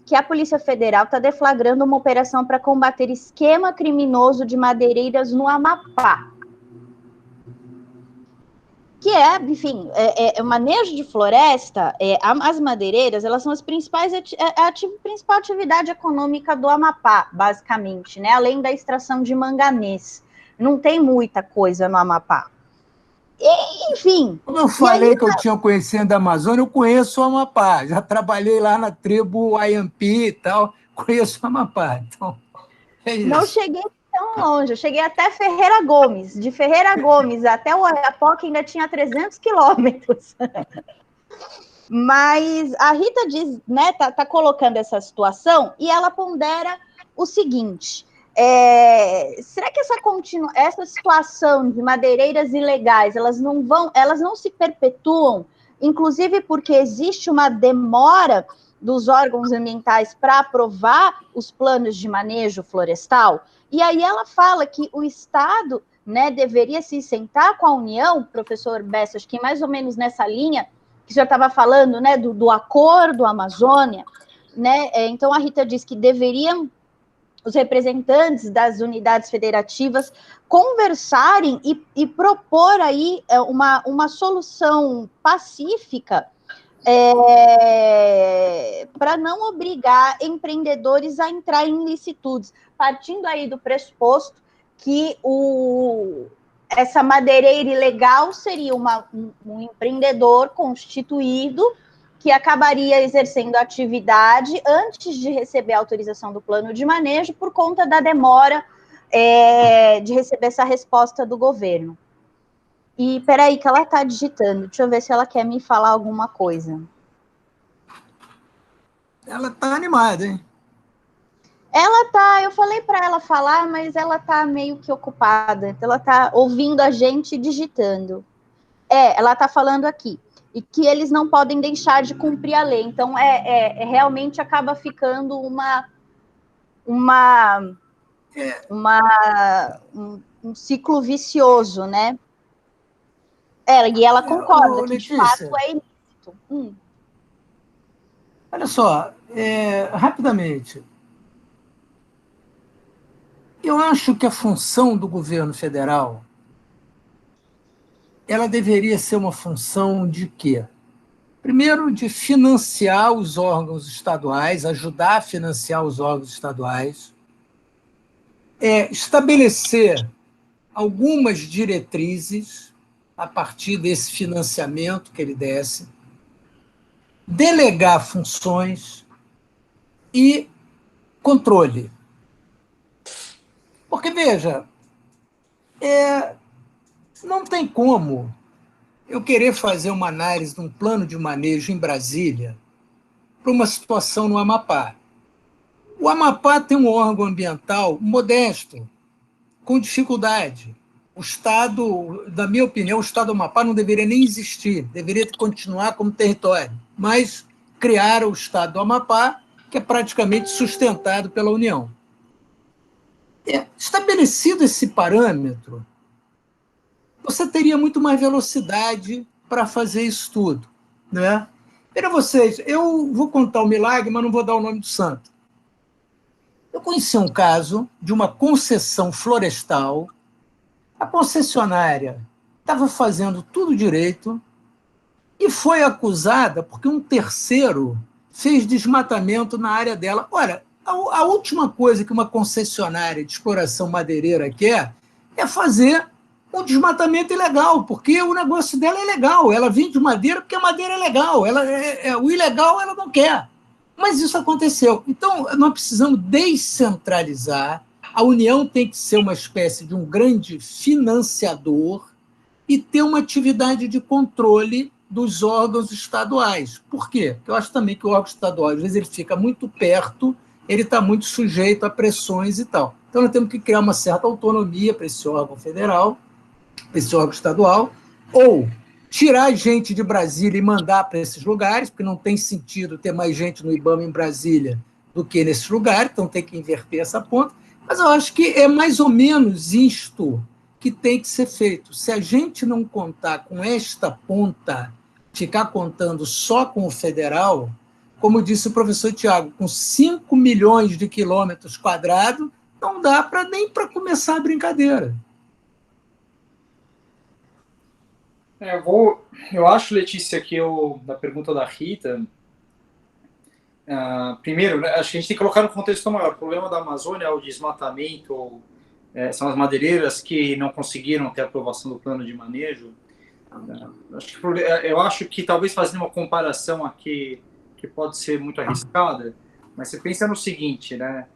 que a Polícia Federal está deflagrando uma operação para combater esquema criminoso de madeireiras no Amapá. Que enfim, o manejo de floresta, as madeireiras, elas são a principal atividade econômica do Amapá, basicamente, né? Além da extração de manganês. Não tem muita coisa no Amapá. Enfim. Como eu falei que eu tinha conhecendo a Amazônia, eu conheço o Amapá. Já trabalhei lá na tribo Ayampi e tal, conheço o Amapá. Então, é isso. Não cheguei tão longe, eu cheguei até Ferreira Gomes. De Ferreira Gomes até o Oiapoque ainda tinha 300 quilômetros. Mas a Rita diz, né, tá colocando essa situação e ela pondera o seguinte: será que essa situação de madeireiras ilegais, elas não se perpetuam, inclusive porque existe uma demora dos órgãos ambientais para aprovar os planos de manejo florestal? E aí ela fala que o Estado, né, deveria se sentar com a União, professor Bessa, acho que mais ou menos nessa linha que já estava falando, né, do Acordo Amazônia, né? Então a Rita diz que deveriam os representantes das unidades federativas conversarem e propor aí uma solução pacífica para não obrigar empreendedores a entrar em licitudes, partindo aí do pressuposto que essa madeireira ilegal seria um empreendedor constituído que acabaria exercendo a atividade antes de receber a autorização do plano de manejo por conta da demora de receber essa resposta do governo. E peraí que ela está digitando, deixa eu ver se ela quer me falar alguma coisa. Ela está animada, hein? Ela tá, eu falei para ela falar, mas ela tá meio que ocupada, ela tá ouvindo a gente digitando. Ela tá falando aqui. E que eles não podem deixar de cumprir a lei. Então, realmente acaba ficando um ciclo vicioso, né? E ela concorda que, de fato, é ilícito. Olha só, rapidamente. Eu acho que a função do governo federal ela deveria ser uma função de quê? Primeiro, de financiar os órgãos estaduais, ajudar a financiar os órgãos estaduais, estabelecer algumas diretrizes a partir desse financiamento que ele desse, delegar funções e controle. Porque, veja, não tem como eu querer fazer uma análise de um plano de manejo em Brasília para uma situação no Amapá. O Amapá tem um órgão ambiental modesto, com dificuldade. O Estado, na minha opinião, o Estado do Amapá não deveria nem existir, deveria continuar como território. mas criaram o Estado do Amapá, que é praticamente sustentado pela União. Estabelecido esse parâmetro, você teria muito mais velocidade para fazer isso tudo, né? Para vocês, eu vou contar um milagre, mas não vou dar o nome do santo. Eu conheci um caso de uma concessão florestal. A concessionária estava fazendo tudo direito e foi acusada porque um terceiro fez desmatamento na área dela. Ora, a última coisa que uma concessionária de exploração madeireira quer é fazer um desmatamento ilegal, porque o negócio dela é legal. Ela vende madeira porque a madeira é legal. O ilegal ela não quer. Mas isso aconteceu. Então, nós precisamos descentralizar. A União tem que ser uma espécie de um grande financiador e ter uma atividade de controle dos órgãos estaduais. Por quê? Porque eu acho também que o órgão estadual, às vezes, ele fica muito perto, ele está muito sujeito a pressões e tal. Então, nós temos que criar uma certa autonomia para esse órgão federal, para esse órgão estadual, ou tirar gente de Brasília e mandar para esses lugares, porque não tem sentido ter mais gente no IBAMA em Brasília do que nesses lugares, então tem que inverter essa ponta. Mas eu acho que é mais ou menos isto que tem que ser feito. Se a gente não contar com esta ponta, ficar contando só com o federal, como disse o professor Tiago, com 5 milhões de quilômetros quadrados, não dá nem para começar a brincadeira. Eu acho, Letícia, que da pergunta da Rita, primeiro, né, acho que a gente tem que colocar no contexto maior. O problema da Amazônia é o desmatamento, são as madeireiras que não conseguiram ter a aprovação do plano de manejo. Eu acho que talvez fazendo uma comparação aqui, que pode ser muito arriscada, mas você pensa no seguinte, né?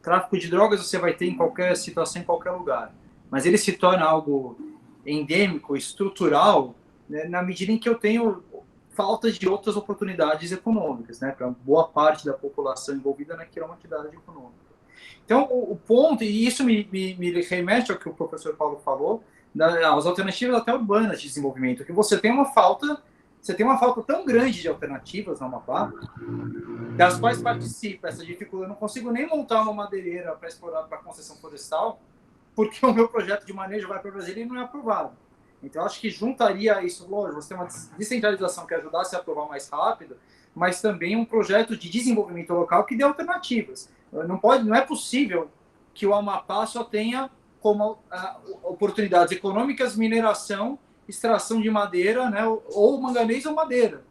Tráfico de drogas você vai ter em qualquer situação, em qualquer lugar, mas ele se torna algo endêmico, estrutural, né, na medida em que eu tenho falta de outras oportunidades econômicas, né, para boa parte da população envolvida naquela atividade econômica. Então, o ponto, e isso me remete ao que o professor Paulo falou, as alternativas até urbanas de desenvolvimento, que você tem uma falta tão grande de alternativas no Amapá, das quais participa essa dificuldade. Eu não consigo nem montar uma madeireira para explorar para concessão florestal, porque o meu projeto de manejo vai para Brasília e não é aprovado. Então, acho que juntaria isso, lógico, você tem uma descentralização que ajudasse a aprovar mais rápido, mas também um projeto de desenvolvimento local que dê alternativas. Não é possível que o Amapá só tenha como oportunidades econômicas, mineração, extração de madeira, né, ou manganês ou madeira.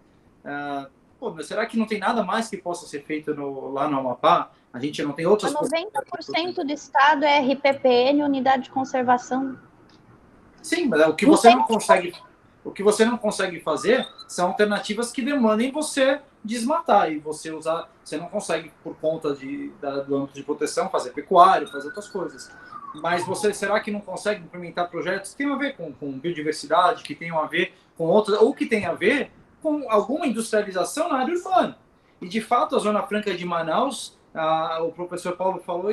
Será que não tem nada mais que possa ser feito lá no Amapá? A gente não tem outras... 90% do estado é RPPN, unidade de conservação. Sim, mas o que você não consegue fazer são alternativas que demandem você desmatar e você usar. Você não consegue, por conta do âmbito de proteção, fazer pecuário, fazer outras coisas. Mas será que não consegue implementar projetos que tenham a ver com biodiversidade, que tenham a ver com outras, ou que tenham a ver com alguma industrialização na área urbana? E, de fato, a Zona Franca de Manaus, o professor Paulo falou,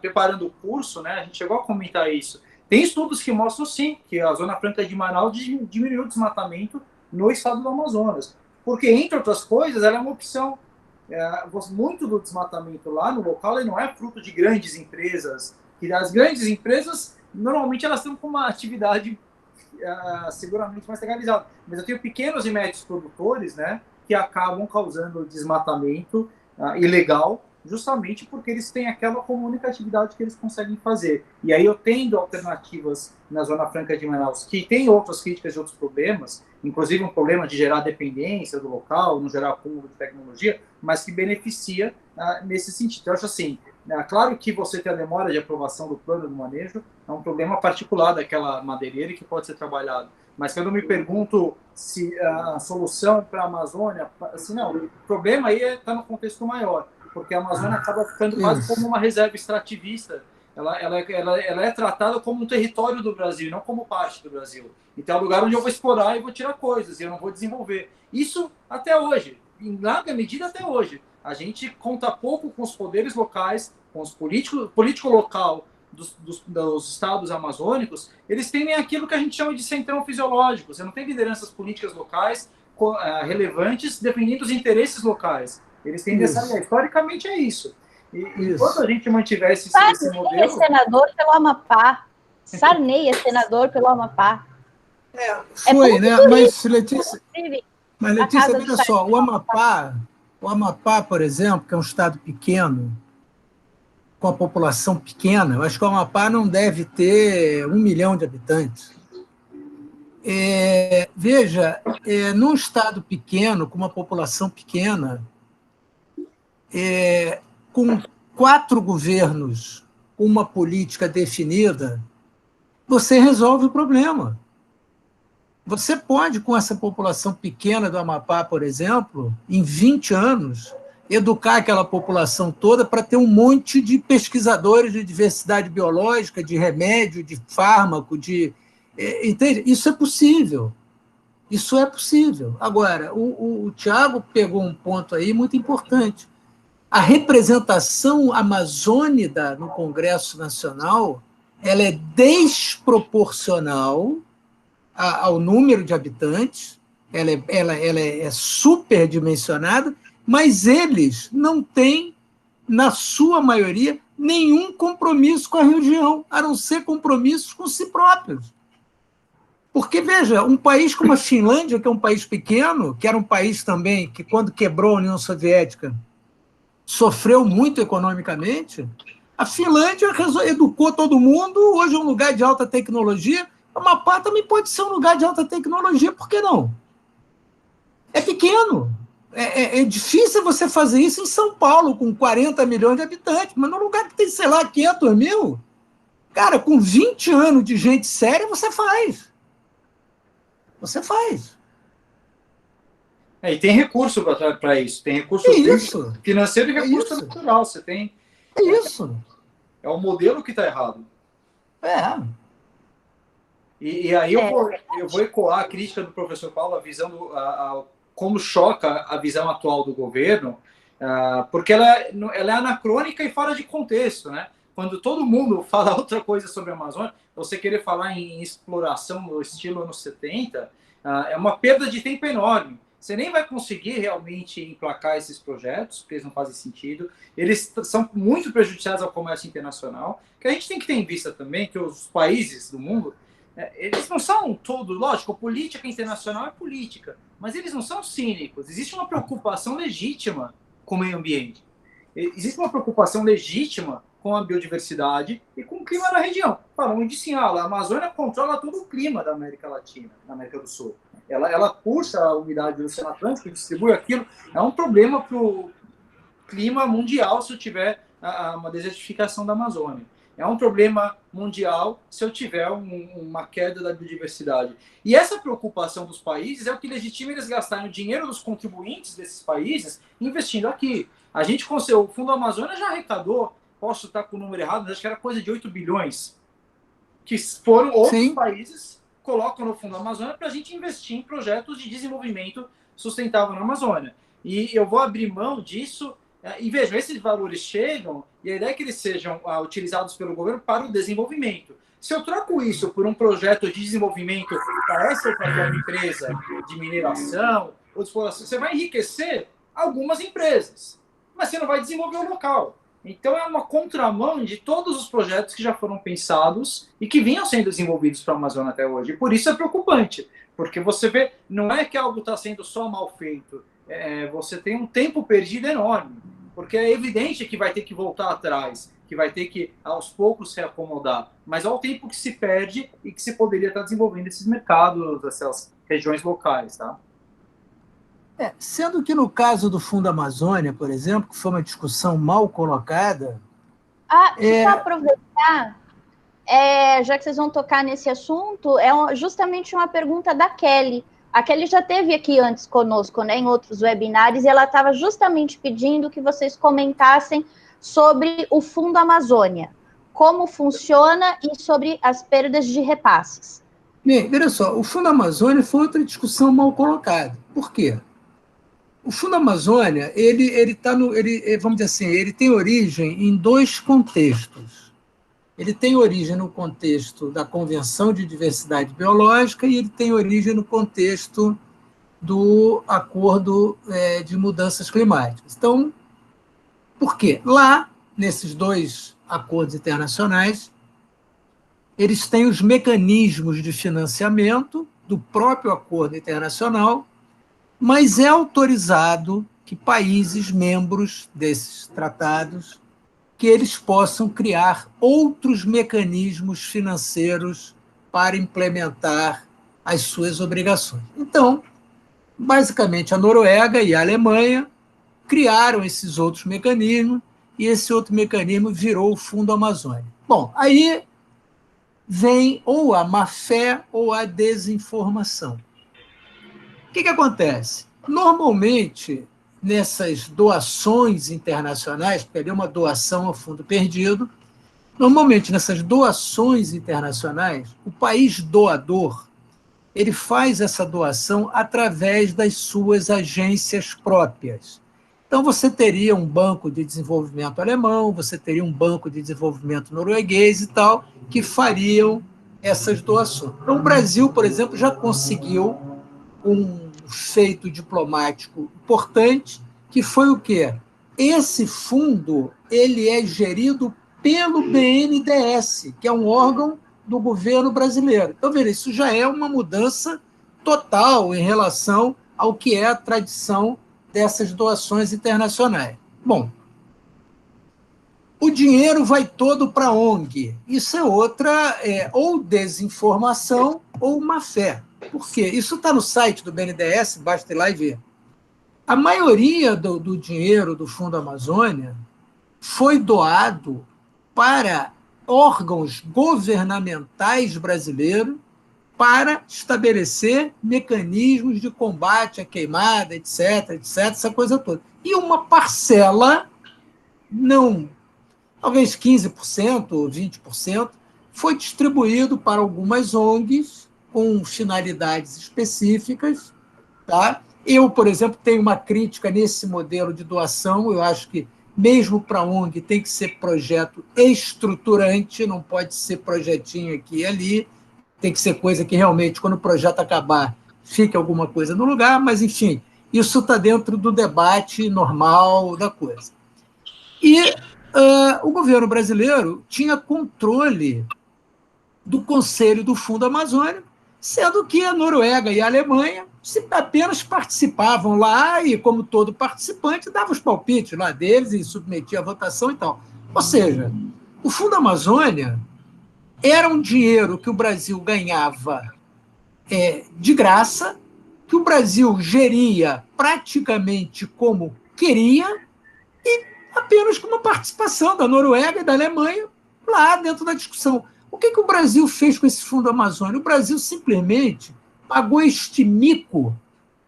preparando o curso, né, a gente chegou a comentar isso. Tem estudos que mostram, sim, que a Zona Franca de Manaus diminuiu o desmatamento no estado do Amazonas. Porque, entre outras coisas, ela é uma opção. Muito do desmatamento lá no local ele não é fruto de grandes empresas. E as grandes empresas, normalmente, elas estão com uma atividade seguramente mais legalizada. Mas eu tenho pequenos e médios produtores, né, que acabam causando desmatamento ilegal, justamente porque eles têm aquela única atividade que eles conseguem fazer. E aí eu tendo alternativas na Zona Franca de Manaus, que tem outras críticas e outros problemas, inclusive um problema de gerar dependência do local, não gerar acúmulo de tecnologia, mas que beneficia nesse sentido. Então, eu acho assim, claro que você ter a demora de aprovação do plano do manejo é um problema particular daquela madeireira que pode ser trabalhado. Mas quando eu me pergunto se a solução para a Amazônia, assim, não, o problema aí está no contexto maior, porque a Amazônia acaba ficando quase como uma reserva extrativista. Ela é tratada como um território do Brasil, não como parte do Brasil. Então é um lugar onde eu vou explorar e vou tirar coisas, e eu não vou desenvolver. Isso até hoje, em larga medida até hoje. A gente conta pouco com os poderes locais, com os político local dos estados amazônicos. Eles têm aquilo que a gente chama de centrão fisiológico. Você não tem lideranças políticas locais relevantes defendendo os interesses locais. Eles têm essa linha. Historicamente é isso. E enquanto a gente mantiver esse modelo... é senador pelo Amapá. Sarney é senador pelo Amapá. Foi, né? Mas, Letícia, veja só, o Amapá, por exemplo, que é um estado pequeno, com a população pequena, eu acho que o Amapá não deve ter 1 milhão de habitantes. Veja, num estado pequeno, com uma população pequena, com 4 governos, uma política definida, você resolve o problema. Você pode, com essa população pequena do Amapá, por exemplo, em 20 anos, educar aquela população toda para ter um monte de pesquisadores de diversidade biológica, de remédio, de fármaco, entende? Isso é possível. Isso é possível. Agora, o Tiago pegou um ponto aí muito importante. A representação amazônica no Congresso Nacional ela é desproporcional ao número de habitantes, ela é superdimensionada, mas eles não têm, na sua maioria, nenhum compromisso com a região, a não ser compromissos com si próprios. Porque, veja, um país como a Finlândia, que é um país pequeno, que era um país também que, quando quebrou a União Soviética, sofreu muito economicamente, a Finlândia educou todo mundo, hoje é um lugar de alta tecnologia. O Amapá também pode ser um lugar de alta tecnologia, por que não? É pequeno. É difícil você fazer isso em São Paulo, com 40 milhões de habitantes, mas num lugar que tem, sei lá, 500 mil, cara, com 20 anos de gente séria, você faz. Você faz. E tem recurso para isso. Tem recurso financeiro e recurso natural. Você tem. É isso. É o modelo que está errado. E aí eu vou ecoar a crítica do professor Paulo, a visão como choca a visão atual do governo, porque ela é anacrônica e fora de contexto, né? Quando todo mundo fala outra coisa sobre a Amazônia, você querer falar em exploração no estilo anos 70, é uma perda de tempo enorme. Você nem vai conseguir realmente emplacar esses projetos, porque eles não fazem sentido. Eles são muito prejudiciais ao comércio internacional, que a gente tem que ter em vista também que os países do mundo, eles não são todos, lógico, a política internacional é política, mas eles não são cínicos. Existe uma preocupação legítima com o meio ambiente. Existe uma preocupação legítima com a biodiversidade e com o clima da região. Falando de sim, a Amazônia controla todo o clima da América Latina, da América do Sul. Ela puxa a umidade do Oceano Atlântico e distribui aquilo. É um problema para o clima mundial se eu tiver uma desertificação da Amazônia. É um problema mundial se eu tiver uma queda da biodiversidade. E essa preocupação dos países é o que legitima eles gastarem o dinheiro dos contribuintes desses países investindo aqui. O Fundo Amazônia já arrecadou, posso estar com o número errado, mas acho que era coisa de 8 bilhões, que foram outros países colocam no Fundo Amazônia para a gente investir em projetos de desenvolvimento sustentável na Amazônia. E eu vou abrir mão disso, e vejam, esses valores chegam, e a ideia é que eles sejam utilizados pelo governo para o desenvolvimento. Se eu troco isso por um projeto de desenvolvimento para essa ou para aquela empresa de mineração ou de exploração, você vai enriquecer algumas empresas, mas você não vai desenvolver o local. Então, é uma contramão de todos os projetos que já foram pensados e que vinham sendo desenvolvidos para a Amazônia até hoje. E por isso é preocupante, porque você vê, não é que algo está sendo só mal feito, você tem um tempo perdido enorme, porque é evidente que vai ter que voltar atrás, que vai ter que, aos poucos, se acomodar. Mas é o tempo que se perde e que se poderia estar desenvolvendo esses mercados, essas regiões locais, tá? Sendo que no caso do Fundo Amazônia, por exemplo, que foi uma discussão mal colocada... Só aproveitar, já que vocês vão tocar nesse assunto, justamente uma pergunta da Kelly. A Kelly já esteve aqui antes conosco, né, em outros webinários, e ela estava justamente pedindo que vocês comentassem sobre o Fundo Amazônia, como funciona e sobre as perdas de repasses. Bem, olha só, o Fundo Amazônia foi outra discussão mal colocada. Por quê? O Fundo Amazônia, vamos dizer assim, ele tem origem em 2 contextos. Ele tem origem no contexto da Convenção de Diversidade Biológica e ele tem origem no contexto do Acordo de Mudanças Climáticas. Então, por quê? Lá, nesses dois acordos internacionais, eles têm os mecanismos de financiamento do próprio acordo internacional, mas é autorizado que países membros desses tratados que eles possam criar outros mecanismos financeiros para implementar as suas obrigações. Então, basicamente, a Noruega e a Alemanha criaram esses outros mecanismos e esse outro mecanismo virou o Fundo Amazônia. Bom, aí vem ou a má-fé ou a desinformação. O que acontece? Normalmente, nessas doações internacionais, porque ali é uma doação ao fundo perdido, normalmente nessas doações internacionais, o país doador ele faz essa doação através das suas agências próprias. Então, você teria um banco de desenvolvimento alemão, você teria um banco de desenvolvimento norueguês e tal, que fariam essas doações. Então, o Brasil, por exemplo, já conseguiu um feito diplomático importante, que foi o quê? Esse fundo ele é gerido pelo BNDES, que é um órgão do governo brasileiro. Então, veja, isso já é uma mudança total em relação ao que é a tradição dessas doações internacionais. Bom, o dinheiro vai todo para a ONG. Isso é outra, ou desinformação ou má-fé. Por quê? Isso está no site do BNDES, basta ir lá e ver. A maioria do dinheiro do Fundo Amazônia foi doado para órgãos governamentais brasileiros para estabelecer mecanismos de combate à queimada, etc., etc., essa coisa toda. E uma parcela, não, talvez 15% ou 20%, foi distribuído para algumas ONGs com finalidades específicas. Tá? Eu, por exemplo, tenho uma crítica nesse modelo de doação. Eu acho que, mesmo para a ONG, tem que ser projeto estruturante, não pode ser projetinho aqui e ali, tem que ser coisa que realmente, quando o projeto acabar, fique alguma coisa no lugar, mas, enfim, isso está dentro do debate normal da coisa. E o governo brasileiro tinha controle do Conselho do Fundo Amazônico, sendo que a Noruega e a Alemanha apenas participavam lá e, como todo participante, dava os palpites lá deles e submetia a votação e tal. Ou seja, o Fundo Amazônia era um dinheiro que o Brasil ganhava de graça, que o Brasil geria praticamente como queria e apenas com uma participação da Noruega e da Alemanha lá dentro da discussão. O que o Brasil fez com esse Fundo Amazônia? O Brasil simplesmente pagou este mico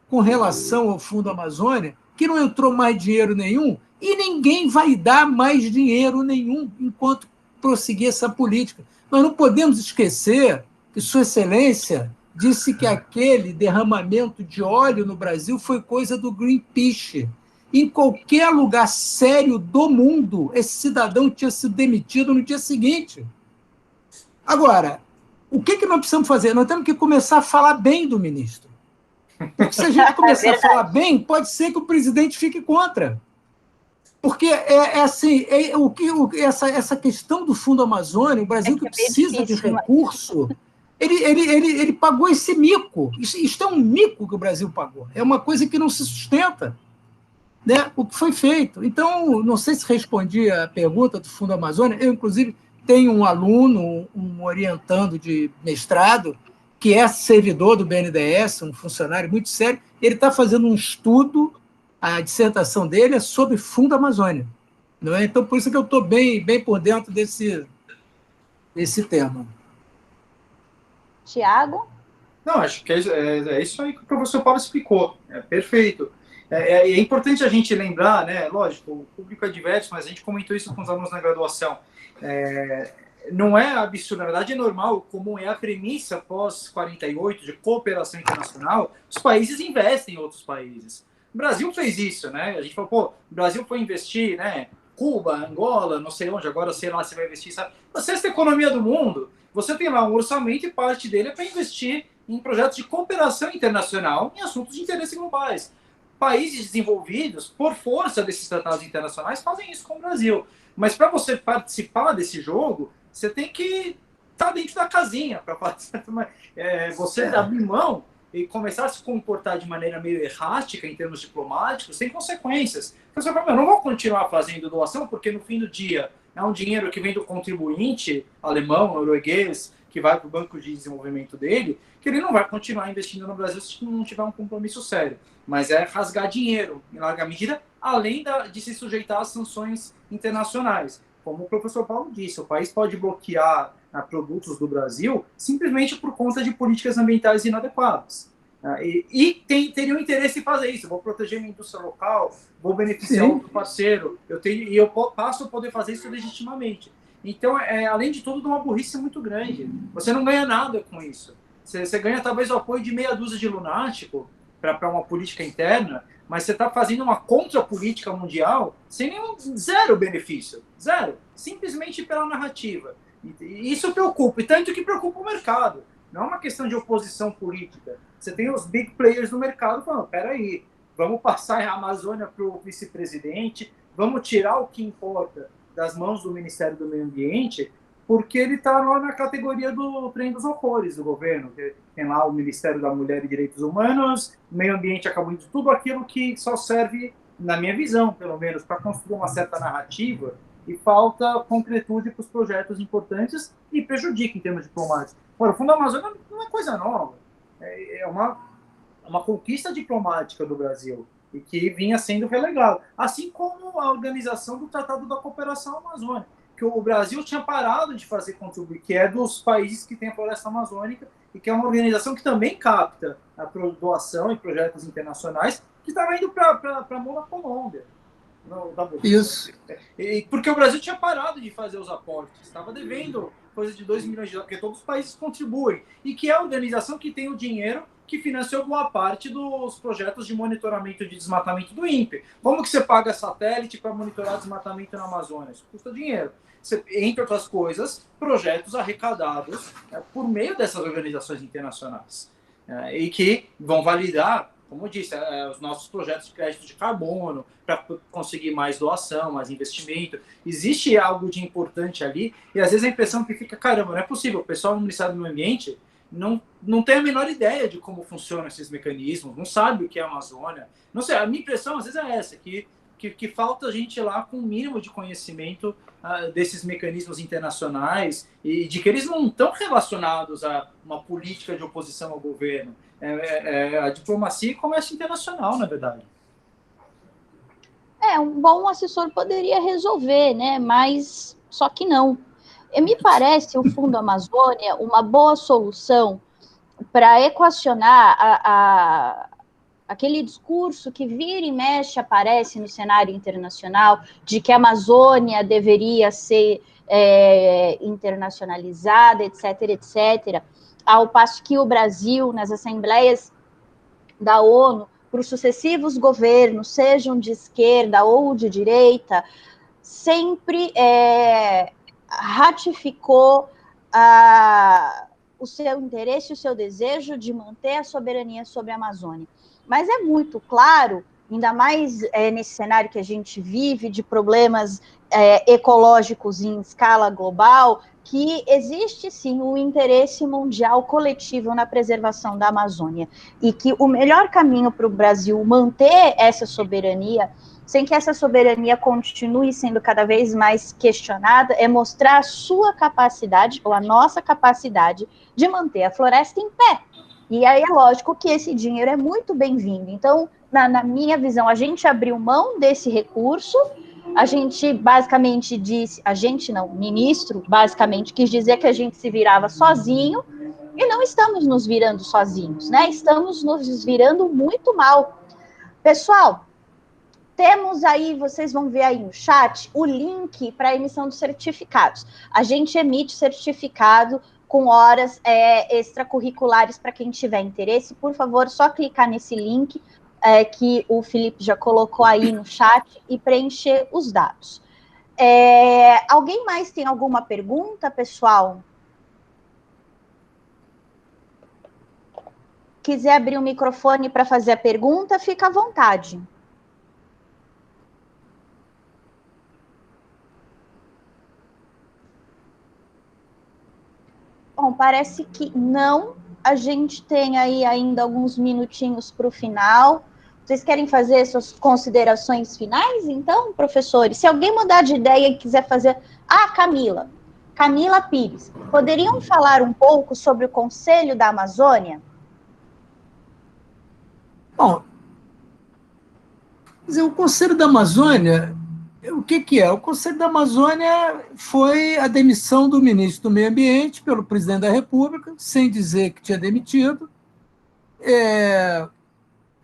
com relação ao Fundo Amazônia, que não entrou mais dinheiro nenhum, e ninguém vai dar mais dinheiro nenhum enquanto prosseguir essa política. Nós não podemos esquecer que Sua Excelência disse que aquele derramamento de óleo no Brasil foi coisa do Greenpeace. Em qualquer lugar sério do mundo, esse cidadão tinha sido demitido no dia seguinte. Agora, o que nós precisamos fazer? Nós temos que começar a falar bem do ministro. Porque se a gente começar a falar bem, pode ser que o presidente fique contra. Porque essa questão do Fundo Amazônia, o Brasil que precisa de recurso, ele pagou esse mico. Isso é um mico que o Brasil pagou. É uma coisa que não se sustenta, né, o que foi feito. Então, não sei se respondi a pergunta do Fundo Amazônia. Eu, inclusive, tenho um aluno, um orientando de mestrado, que é servidor do BNDES, um funcionário muito sério. Ele está fazendo um estudo, a dissertação dele é sobre Fundo Amazônia. Não é? Então, por isso que eu estou bem por dentro desse tema. Tiago? Não, acho que é isso aí que o professor Paulo explicou. É perfeito. É importante a gente lembrar, né? Lógico, o público é diverso, mas a gente comentou isso com os alunos na graduação. Não é absurdo, na verdade é normal, como é a premissa pós-48 de cooperação internacional, os países investem em outros países. O Brasil fez isso, né? A gente falou, pô, o Brasil foi investir, né? Cuba, Angola, não sei onde, agora sei lá se vai investir, sabe? A sexta economia do mundo, você tem lá um orçamento e parte dele é para investir em projetos de cooperação internacional em assuntos de interesse globais. Países desenvolvidos, por força desses tratados internacionais, fazem isso com o Brasil. Mas para você participar desse jogo, você tem que estar dentro da casinha para participar. Você abrir mão e começar a se comportar de maneira meio errática em termos diplomáticos, tem consequências. Então, você fala, eu não vou continuar fazendo doação, porque no fim do dia é um dinheiro que vem do contribuinte alemão, norueguês, que vai para o banco de desenvolvimento dele, que ele não vai continuar investindo no Brasil se não tiver um compromisso sério. Mas é rasgar dinheiro, em larga medida, além de se sujeitar às sanções internacionais. Como o professor Paulo disse, o país pode bloquear produtos do Brasil simplesmente por conta de políticas ambientais inadequadas. Teria um interesse em fazer isso. Vou proteger minha indústria local, vou beneficiar outro parceiro, eu passo a poder fazer isso legitimamente. Então, além de tudo, de uma burrice muito grande. Você não ganha nada com isso. Você ganha talvez o apoio de meia dúzia de lunático para uma política interna, mas você está fazendo uma contrapolítica mundial sem zero benefício. Zero. Simplesmente pela narrativa. E isso preocupa, e tanto que preocupa o mercado. Não é uma questão de oposição política. Você tem os big players do mercado falando, peraí, vamos passar a Amazônia para o vice-presidente, vamos tirar o que importa das mãos do Ministério do Meio Ambiente, porque ele está lá na categoria do trem dos horrores do governo. Tem lá o Ministério da Mulher e Direitos Humanos, o meio ambiente acabou indo tudo aquilo que só serve, na minha visão, pelo menos, para construir uma certa narrativa, e falta concretude para os projetos importantes e prejudica em termos diplomáticos. Ora, o Fundo Amazônia não é coisa nova. É uma conquista diplomática do Brasil e que vinha sendo relegado. Assim como a organização do Tratado da Cooperação Amazônica, que o Brasil tinha parado de fazer contribuir, que é dos países que tem a floresta amazônica e que é uma organização que também capta a doação em projetos internacionais, que estava indo para a mão da Colômbia. Isso. Porque o Brasil tinha parado de fazer os aportes, estava devendo coisa de 2 milhões de dólares, porque todos os países contribuem, e que é a organização que tem o dinheiro que financiou boa parte dos projetos de monitoramento de desmatamento do INPE. Como que você paga satélite para monitorar desmatamento na Amazônia? Isso custa dinheiro. Você, entre outras coisas, projetos arrecadados por meio dessas organizações internacionais, e que vão validar, como eu disse, os nossos projetos de crédito de carbono, para conseguir mais doação, mais investimento. Existe algo de importante ali, e às vezes a impressão que fica, caramba, não é possível, o pessoal do Ministério do Meio Ambiente não tem a menor ideia de como funcionam esses mecanismos, não sabe o que é a Amazônia. Não sei, a minha impressão às vezes é essa, que falta gente lá com o mínimo de conhecimento desses mecanismos internacionais e de que eles não estão relacionados a uma política de oposição ao governo. A diplomacia e comércio internacional, na verdade. Um bom assessor poderia resolver, né? Mas só que não. Me parece o Fundo Amazônia uma boa solução para equacionar aquele discurso que vira e mexe aparece no cenário internacional de que a Amazônia deveria ser internacionalizada, etc., etc., ao passo que o Brasil, nas assembleias da ONU, para os sucessivos governos, sejam de esquerda ou de direita, sempre ratificou o seu interesse, o seu desejo de manter a soberania sobre a Amazônia. Mas é muito claro, ainda mais nesse cenário que a gente vive, de problemas ecológicos em escala global, que existe sim um interesse mundial coletivo na preservação da Amazônia, e que o melhor caminho para o Brasil manter essa soberania, sem que essa soberania continue sendo cada vez mais questionada, é mostrar a sua capacidade, ou a nossa capacidade, de manter a floresta em pé. E aí é lógico que esse dinheiro é muito bem-vindo. Então, na minha visão, a gente abriu mão desse recurso, a gente basicamente disse, o ministro basicamente quis dizer que a gente se virava sozinho, e não estamos nos virando sozinhos, né? Estamos nos virando muito mal. Pessoal, temos aí, vocês vão ver aí no chat, o link para a emissão dos certificados. A gente emite certificado com horas extracurriculares para quem tiver interesse. Por favor, só clicar nesse link que o Felipe já colocou aí no chat e preencher os dados. Alguém mais tem alguma pergunta, pessoal? quiser abrir o microfone para fazer a pergunta, fica à vontade. Bom, parece que não. A gente tem aí ainda alguns minutinhos para o final. Vocês querem fazer suas considerações finais, então, professores? Se alguém mudar de ideia e quiser fazer... Camila Pires, poderiam falar um pouco sobre o Conselho da Amazônia? Bom, o Conselho da Amazônia, o que é? O Conselho da Amazônia foi a demissão do ministro do Meio Ambiente pelo presidente da República, sem dizer que tinha demitido,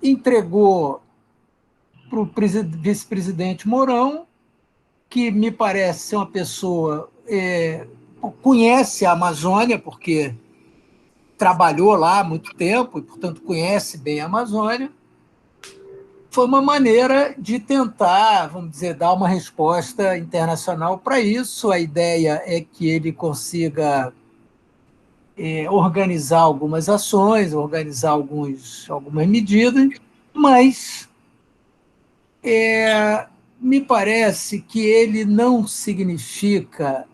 entregou para o vice-presidente Mourão, que me parece ser uma pessoa conhece a Amazônia, porque trabalhou lá há muito tempo e, portanto, conhece bem a Amazônia. Foi uma maneira de tentar, vamos dizer, dar uma resposta internacional para isso. A ideia é que ele consiga organizar algumas ações, organizar algumas medidas, mas me parece que ele não significa,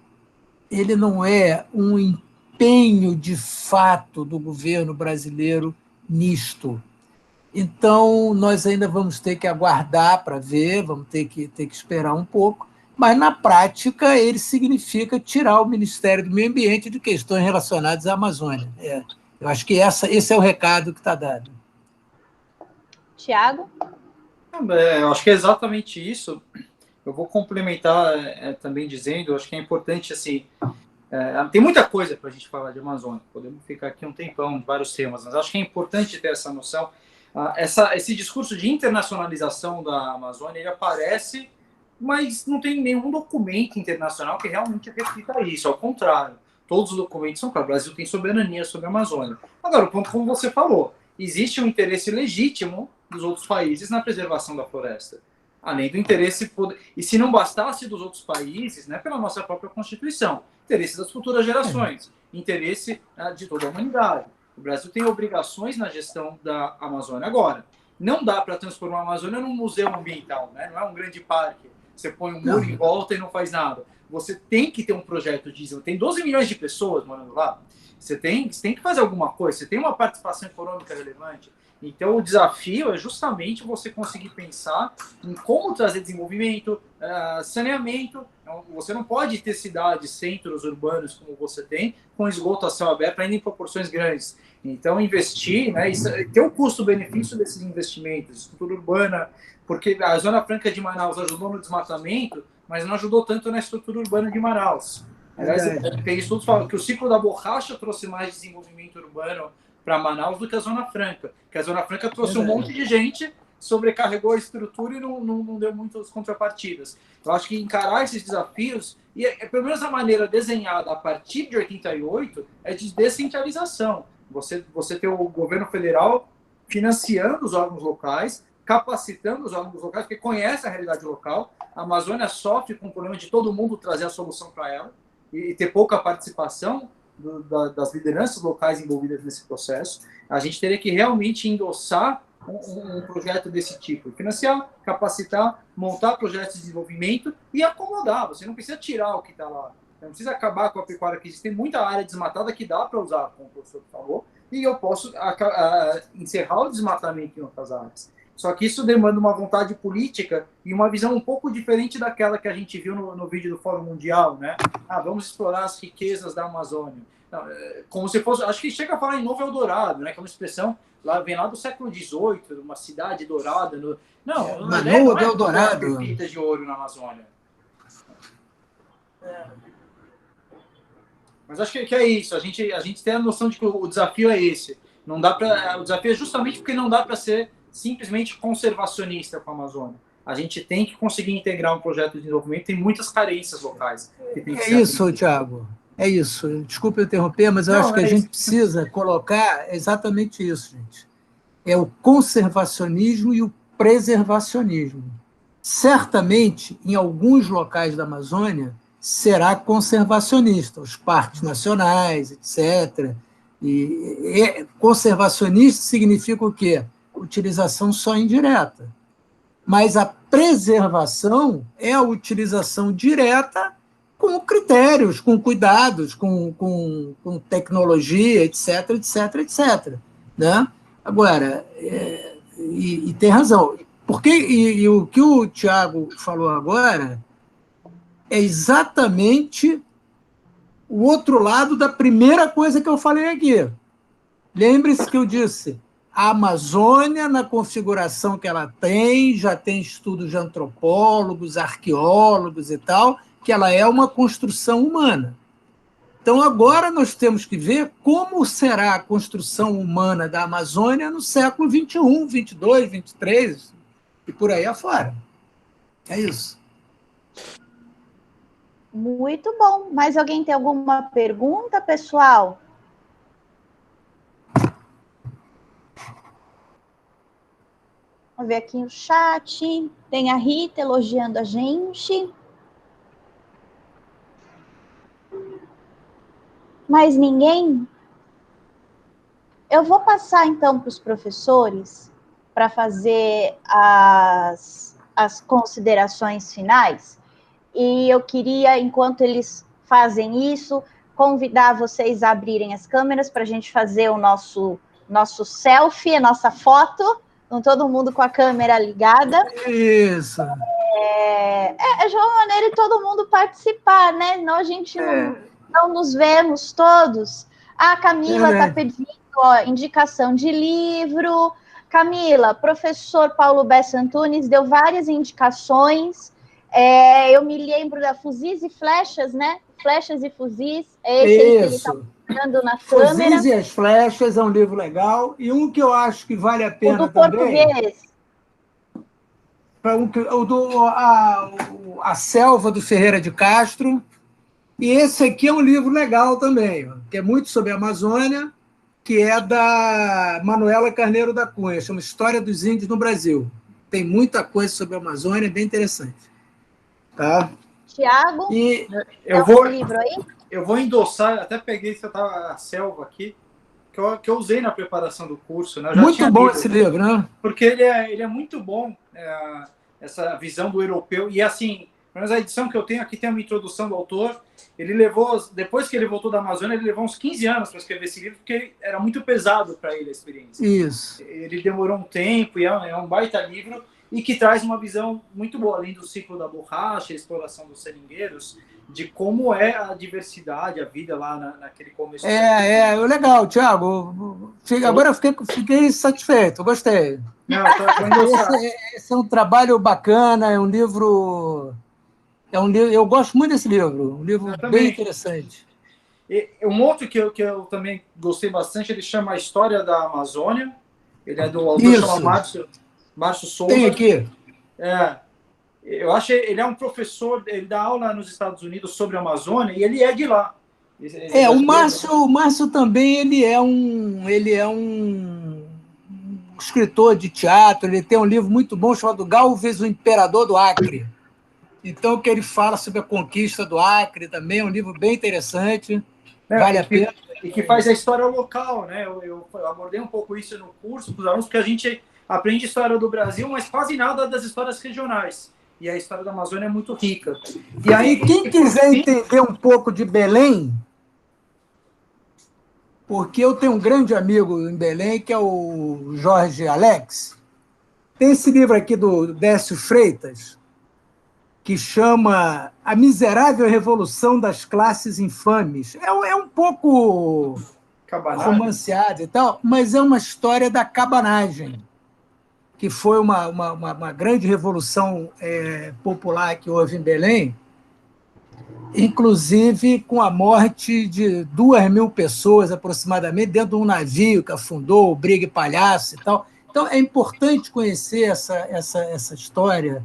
ele não é um empenho de fato do governo brasileiro nisto. Então, nós ainda vamos ter que aguardar para ver, vamos ter que esperar um pouco, mas, na prática, ele significa tirar o Ministério do Meio Ambiente de questões relacionadas à Amazônia. Eu acho que esse é o recado que está dado. Tiago? Eu acho que é exatamente isso. Eu vou complementar também dizendo, acho que é importante, assim, tem muita coisa para a gente falar de Amazônia, podemos ficar aqui um tempão de vários temas, mas acho que é importante ter essa noção. Esse discurso de internacionalização da Amazônia, ele aparece, mas não tem nenhum documento internacional que realmente reflita isso, ao contrário, todos os documentos são claros, o Brasil tem soberania sobre a Amazônia. Agora, o ponto, como você falou, existe um interesse legítimo dos outros países na preservação da floresta, além do interesse, e se não bastasse dos outros países, né, pela nossa própria Constituição, interesse das futuras gerações, interesse de toda a humanidade. O Brasil tem obrigações na gestão da Amazônia. Agora, não dá para transformar a Amazônia num museu ambiental, né? Não é um grande parque. Você põe um muro em volta e não faz nada. Você tem que ter um projeto de... Tem 12 milhões de pessoas morando lá. Você tem que fazer alguma coisa. Você tem uma participação econômica relevante. Então, o desafio é justamente você conseguir pensar em como trazer desenvolvimento, saneamento. Você não pode ter cidades, centros urbanos como você tem, com esgoto a céu aberto, ainda em proporções grandes. Então, investir, né, ter o custo-benefício desses investimentos, estrutura urbana, porque a Zona Franca de Manaus ajudou no desmatamento, mas não ajudou tanto na estrutura urbana de Manaus. Aliás, tem estudos que falam que o ciclo da borracha trouxe mais desenvolvimento urbano para Manaus do que a Zona Franca. Que a Zona Franca trouxe um monte de gente, sobrecarregou a estrutura e não deu muitas contrapartidas. Eu acho que encarar esses desafios, e pelo menos a maneira desenhada a partir de 88, é de descentralização. Você ter o governo federal financiando os órgãos locais, capacitando os órgãos locais, porque conhece a realidade local. A Amazônia sofre com o problema de todo mundo trazer a solução para ela e ter pouca participação das lideranças locais envolvidas nesse processo. A gente teria que realmente endossar um projeto desse tipo, financiar, capacitar, montar projetos de desenvolvimento e acomodar. Você não precisa tirar o que está lá, não precisa acabar com a pecuária que existe. Tem muita área desmatada que dá para usar, como o professor falou, e eu posso encerrar o desmatamento em outras áreas. Só que isso demanda uma vontade política e uma visão um pouco diferente daquela que a gente viu no vídeo do Fórum Mundial, né? Vamos explorar as riquezas da Amazônia. Não, como se fosse, acho que chega a falar em Novo Eldorado, né? Que é uma expressão vem lá do século XVIII, uma cidade dourada. Não é Eldorado. Pepitas de ouro na Amazônia. Mas acho que é isso. A gente tem a noção de que o desafio é esse. Não dá para. O desafio é justamente porque não dá para ser simplesmente conservacionista com a Amazônia. A gente tem que conseguir integrar um projeto de desenvolvimento, tem muitas carências locais. Que tem que ser isso, Tiago. É isso. Desculpa eu interromper, mas eu acho que a gente precisa colocar exatamente isso, gente. É o conservacionismo e o preservacionismo. Certamente, em alguns locais da Amazônia, será conservacionista, os parques nacionais, etc., E conservacionista significa o quê? Utilização só indireta. Mas a preservação é a utilização direta com critérios, com cuidados, com tecnologia, etc, etc, etc. Né? Agora, e tem razão. Porque, e o que o Tiago falou agora é exatamente o outro lado da primeira coisa que eu falei aqui. Lembre-se que eu disse, a Amazônia, na configuração que ela tem, já tem estudos de antropólogos, arqueólogos e tal, que ela é uma construção humana. Então, agora nós temos que ver como será a construção humana da Amazônia no século XXI, XXII, XXIII e por aí afora. É isso. Muito bom. Mais alguém tem alguma pergunta, pessoal? Vamos ver aqui no chat. Tem a Rita elogiando a gente. Mais ninguém? Eu vou passar, então, para os professores para fazer as considerações finais. E eu queria, enquanto eles fazem isso, convidar vocês a abrirem as câmeras para a gente fazer o nosso selfie, a nossa foto, com todo mundo com a câmera ligada. Isso. É de uma maneira de todo mundo participar, né? Senão a gente não nos vemos todos. A Camila está pedindo indicação de livro. Camila, professor Paulo Bessa Antunes deu várias indicações. Eu me lembro da Fuzis e Flechas, né? Flechas e Fuzis. É esse aí que ele está mostrando na câmera. Fuzis e as Flechas é um livro legal. E um que eu acho que vale a pena o do também... português. A Selva, do Ferreira de Castro. E esse aqui é um livro legal também, que é muito sobre a Amazônia, que é da Manuela Carneiro da Cunha, chama História dos Índios no Brasil. Tem muita coisa sobre a Amazônia, bem interessante. Tá? Tiago, livro aí? Eu vou endossar, até peguei a Selva aqui, que eu usei na preparação do curso. Né? Muito bom esse livro, né? Porque ele é muito bom, essa visão do europeu. E assim, mas a edição que eu tenho aqui tem uma introdução do autor. Ele levou, depois que ele voltou da Amazônia, ele levou uns 15 anos para escrever esse livro, porque era muito pesado para ele a experiência. Isso. Ele demorou um tempo, e é um baita livro, e que traz uma visão muito boa, além do ciclo da borracha, a exploração dos seringueiros, de como é a diversidade, a vida lá naquele começo. Legal, Tiago. Agora eu fiquei satisfeito, gostei. Não, esse é um trabalho bacana, é um livro... eu gosto muito desse livro, um livro bem interessante. Um outro que eu também gostei bastante, ele chama A História da Amazônia. Ele é do autor, chama Márcio Souza. Tem aqui. Eu acho que ele é um professor, ele dá aula nos Estados Unidos sobre a Amazônia e ele é de lá. O Márcio também ele é um escritor de teatro, ele tem um livro muito bom chamado Galvez, o Imperador do Acre. Então, que ele fala sobre a conquista do Acre também, é um livro bem interessante, vale a pena. E que faz a história local, né? Eu abordei um pouco isso no curso para os alunos, porque a gente aprende história do Brasil, mas quase nada das histórias regionais. E a história da Amazônia é muito rica. E aí, quem quiser entender um pouco de Belém, porque eu tenho um grande amigo em Belém, que é o Jorge Alex, tem esse livro aqui do Décio Freitas, que chama A Miserável Revolução das Classes Infames. É um pouco romanceado e tal, mas é uma história da cabanagem, que foi uma grande revolução popular que houve em Belém, inclusive com a morte de 2.000 pessoas, aproximadamente, dentro de um navio que afundou, o Brigue Palhaço e tal. Então, é importante conhecer essa história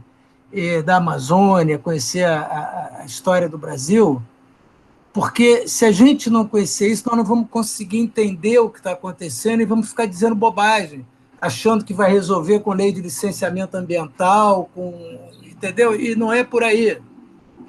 da Amazônia, conhecer a história do Brasil, porque se a gente não conhecer isso, nós não vamos conseguir entender o que está acontecendo e vamos ficar dizendo bobagem, achando que vai resolver com lei de licenciamento ambiental, entendeu? E não é por aí.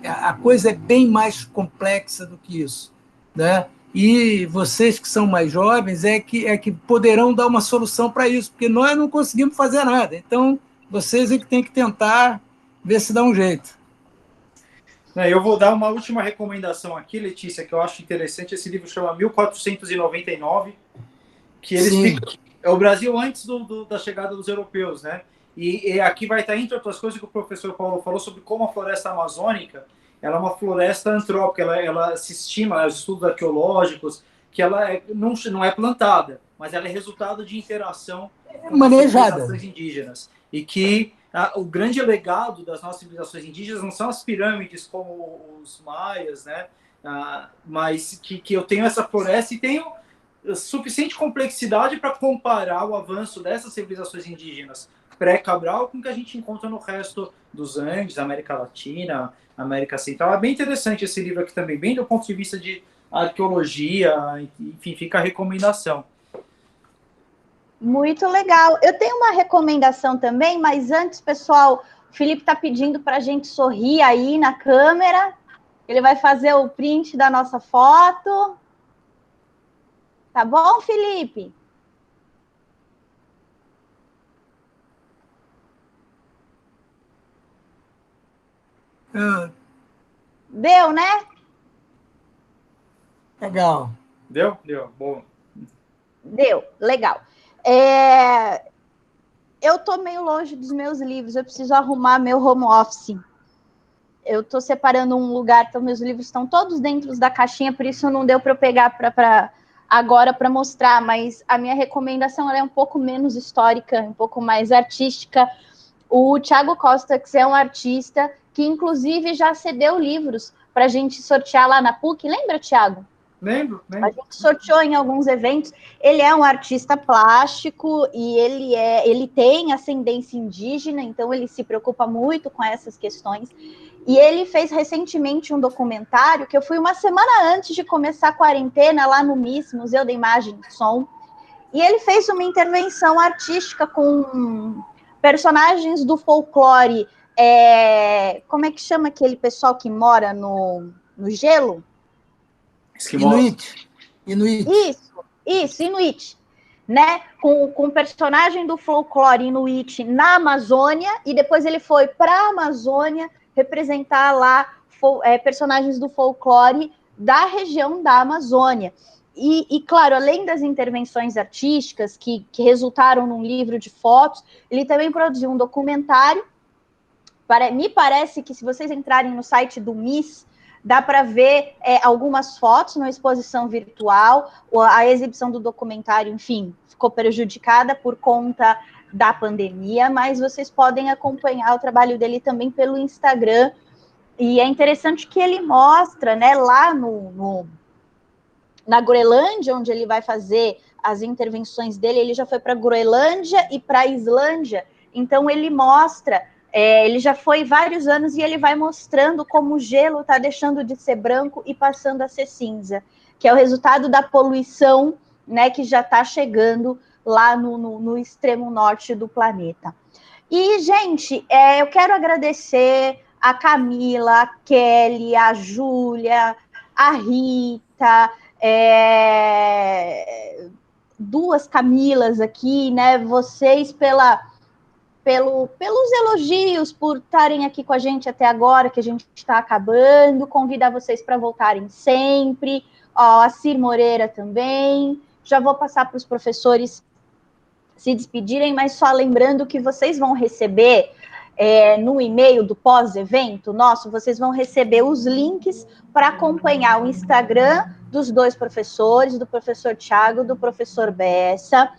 A coisa é bem mais complexa do que isso, né? E vocês que são mais jovens é que poderão dar uma solução para isso, porque nós não conseguimos fazer nada. Então, vocês é que têm que tentar ver se dá um jeito. Eu vou dar uma última recomendação aqui, Letícia, que eu acho interessante. Esse livro chama 1499, que ele explica é o Brasil antes da chegada dos europeus, né? E aqui vai estar, entre outras coisas, que o professor Paulo falou sobre como a floresta amazônica ela é uma floresta antrópica, ela se estima, os estudos arqueológicos, que ela não é plantada, mas ela é resultado de interação com as civilizações indígenas. E que o grande legado das nossas civilizações indígenas não são as pirâmides como os maias, né? Mas que eu tenho essa floresta e tenho suficiente complexidade para comparar o avanço dessas civilizações indígenas pré-Cabral com o que a gente encontra no resto dos Andes, América Latina, América Central. É bem interessante esse livro aqui também, bem do ponto de vista de arqueologia, enfim, fica a recomendação. Muito legal. Eu tenho uma recomendação também, mas antes, pessoal, o Felipe está pedindo para a gente sorrir aí na câmera. Ele vai fazer o print da nossa foto. Tá bom, Felipe? Deu, né? Legal. Deu? Bom. Deu, legal. Eu estou meio longe dos meus livros, eu preciso arrumar meu home office. Eu estou separando um lugar, então meus livros estão todos dentro da caixinha, por isso não deu para eu pegar agora para mostrar, mas a minha recomendação é um pouco menos histórica, um pouco mais artística. O Thiago Costa, que é um artista que, inclusive, já cedeu livros para a gente sortear lá na PUC. Lembra, Thiago? Lembro. A gente sorteou em alguns eventos. Ele é um artista plástico e ele tem ascendência indígena, então ele se preocupa muito com essas questões. E ele fez recentemente um documentário que eu fui uma semana antes de começar a quarentena lá no MIS, Museu da Imagem e Som, e ele fez uma intervenção artística com personagens do folclore. Como é que chama aquele pessoal que mora no gelo? Inuit. Isso, Inuit. Né? Com personagem do folclore Inuit na Amazônia, e depois ele foi para a Amazônia representar lá personagens do folclore da região da Amazônia. E, claro, além das intervenções artísticas que resultaram num livro de fotos, ele também produziu um documentário. Me parece que, se vocês entrarem no site do MIS, dá para ver algumas fotos na exposição virtual. A exibição do documentário, enfim, ficou prejudicada por conta da pandemia, mas vocês podem acompanhar o trabalho dele também pelo Instagram. E é interessante que ele mostra, né, lá na Groenlândia, onde ele vai fazer as intervenções dele, ele já foi para a Groenlândia e para a Islândia, então ele mostra, ele já foi vários anos e ele vai mostrando como o gelo está deixando de ser branco e passando a ser cinza, que é o resultado da poluição, né, que já está chegando lá no extremo norte do planeta. E, gente, eu quero agradecer a Camila, a Kelly, a Júlia, a Rita, duas Camilas aqui, né? Vocês pelos elogios, por estarem aqui com a gente até agora, que a gente está acabando. Convidar vocês para voltarem sempre. A Cir Moreira também. Já vou passar para os professores se despedirem, mas só lembrando que vocês vão receber no e-mail do pós-evento nosso, vocês vão receber os links para acompanhar o Instagram dos dois professores, do professor Thiago, do professor Bessa.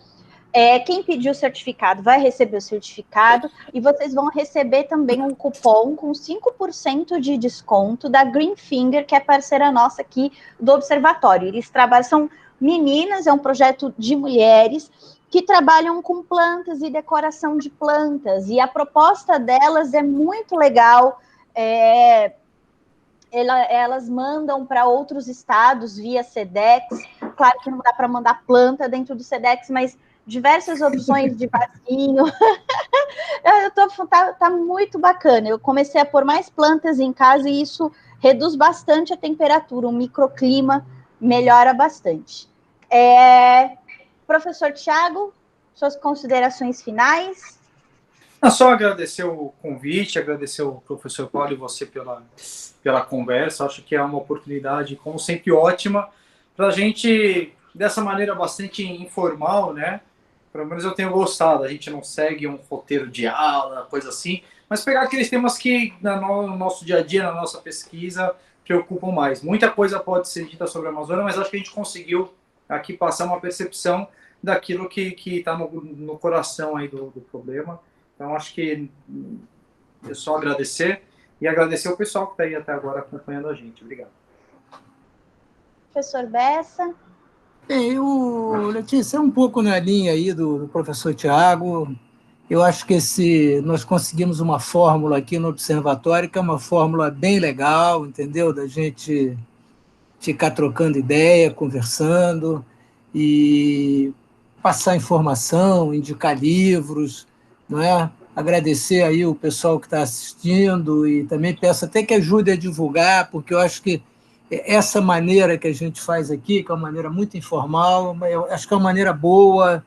Quem pediu o certificado vai receber o certificado, e vocês vão receber também um cupom com 5% de desconto da Green Finger, que é parceira nossa aqui do Observatório. Eles trabalham, são meninas, é um projeto de mulheres que trabalham com plantas e decoração de plantas, e a proposta delas é muito legal. Elas mandam para outros estados via Sedex. Claro que não dá para mandar planta dentro do Sedex, mas diversas opções de vasinho. Tá muito bacana. Eu comecei a pôr mais plantas em casa e isso reduz bastante a temperatura, um microclima melhora bastante. Professor Tiago, suas considerações finais? Só agradecer o convite, agradecer o professor Paulo e você pela conversa. Acho que é uma oportunidade, como sempre, ótima para a gente, dessa maneira bastante informal, né? Pelo menos eu tenho gostado. A gente não segue um roteiro de aula, coisa assim, mas pegar aqueles temas que no nosso dia a dia, na nossa pesquisa, preocupam mais. Muita coisa pode ser dita sobre a Amazônia, mas acho que a gente conseguiu aqui passar uma percepção daquilo que está no coração aí do problema. Então, acho que é só agradecer e agradecer o pessoal que está aí até agora acompanhando a gente. Obrigado. Professor Bessa. Letícia, é um pouco na linha aí do professor Tiago. Eu acho que nós conseguimos uma fórmula aqui no Observatório, que é uma fórmula bem legal, entendeu? Da gente ficar trocando ideia, conversando e passar informação, indicar livros, não é? Agradecer aí o pessoal que está assistindo e também peço até que ajude a divulgar, porque eu acho que essa maneira que a gente faz aqui, que é uma maneira muito informal, eu acho que é uma maneira boa,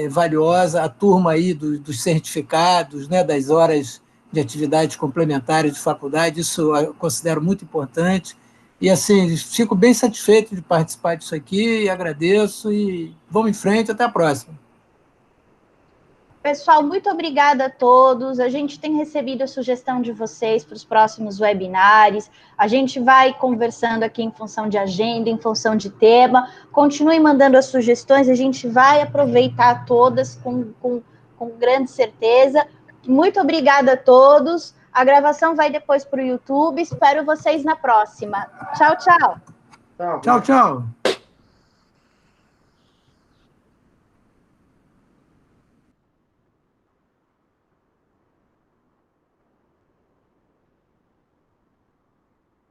valiosa. A turma aí dos certificados, né, das horas de atividades complementares de faculdade, isso eu considero muito importante. E, assim, fico bem satisfeito de participar disso aqui, agradeço e vamos em frente, até a próxima. Pessoal, muito obrigada a todos. A gente tem recebido a sugestão de vocês para os próximos webinários. A gente vai conversando aqui em função de agenda, em função de tema. Continuem mandando as sugestões, a gente vai aproveitar todas com grande certeza. Muito obrigada a todos. A gravação vai depois para o YouTube. Espero vocês na próxima. Tchau, tchau. Tchau, tchau.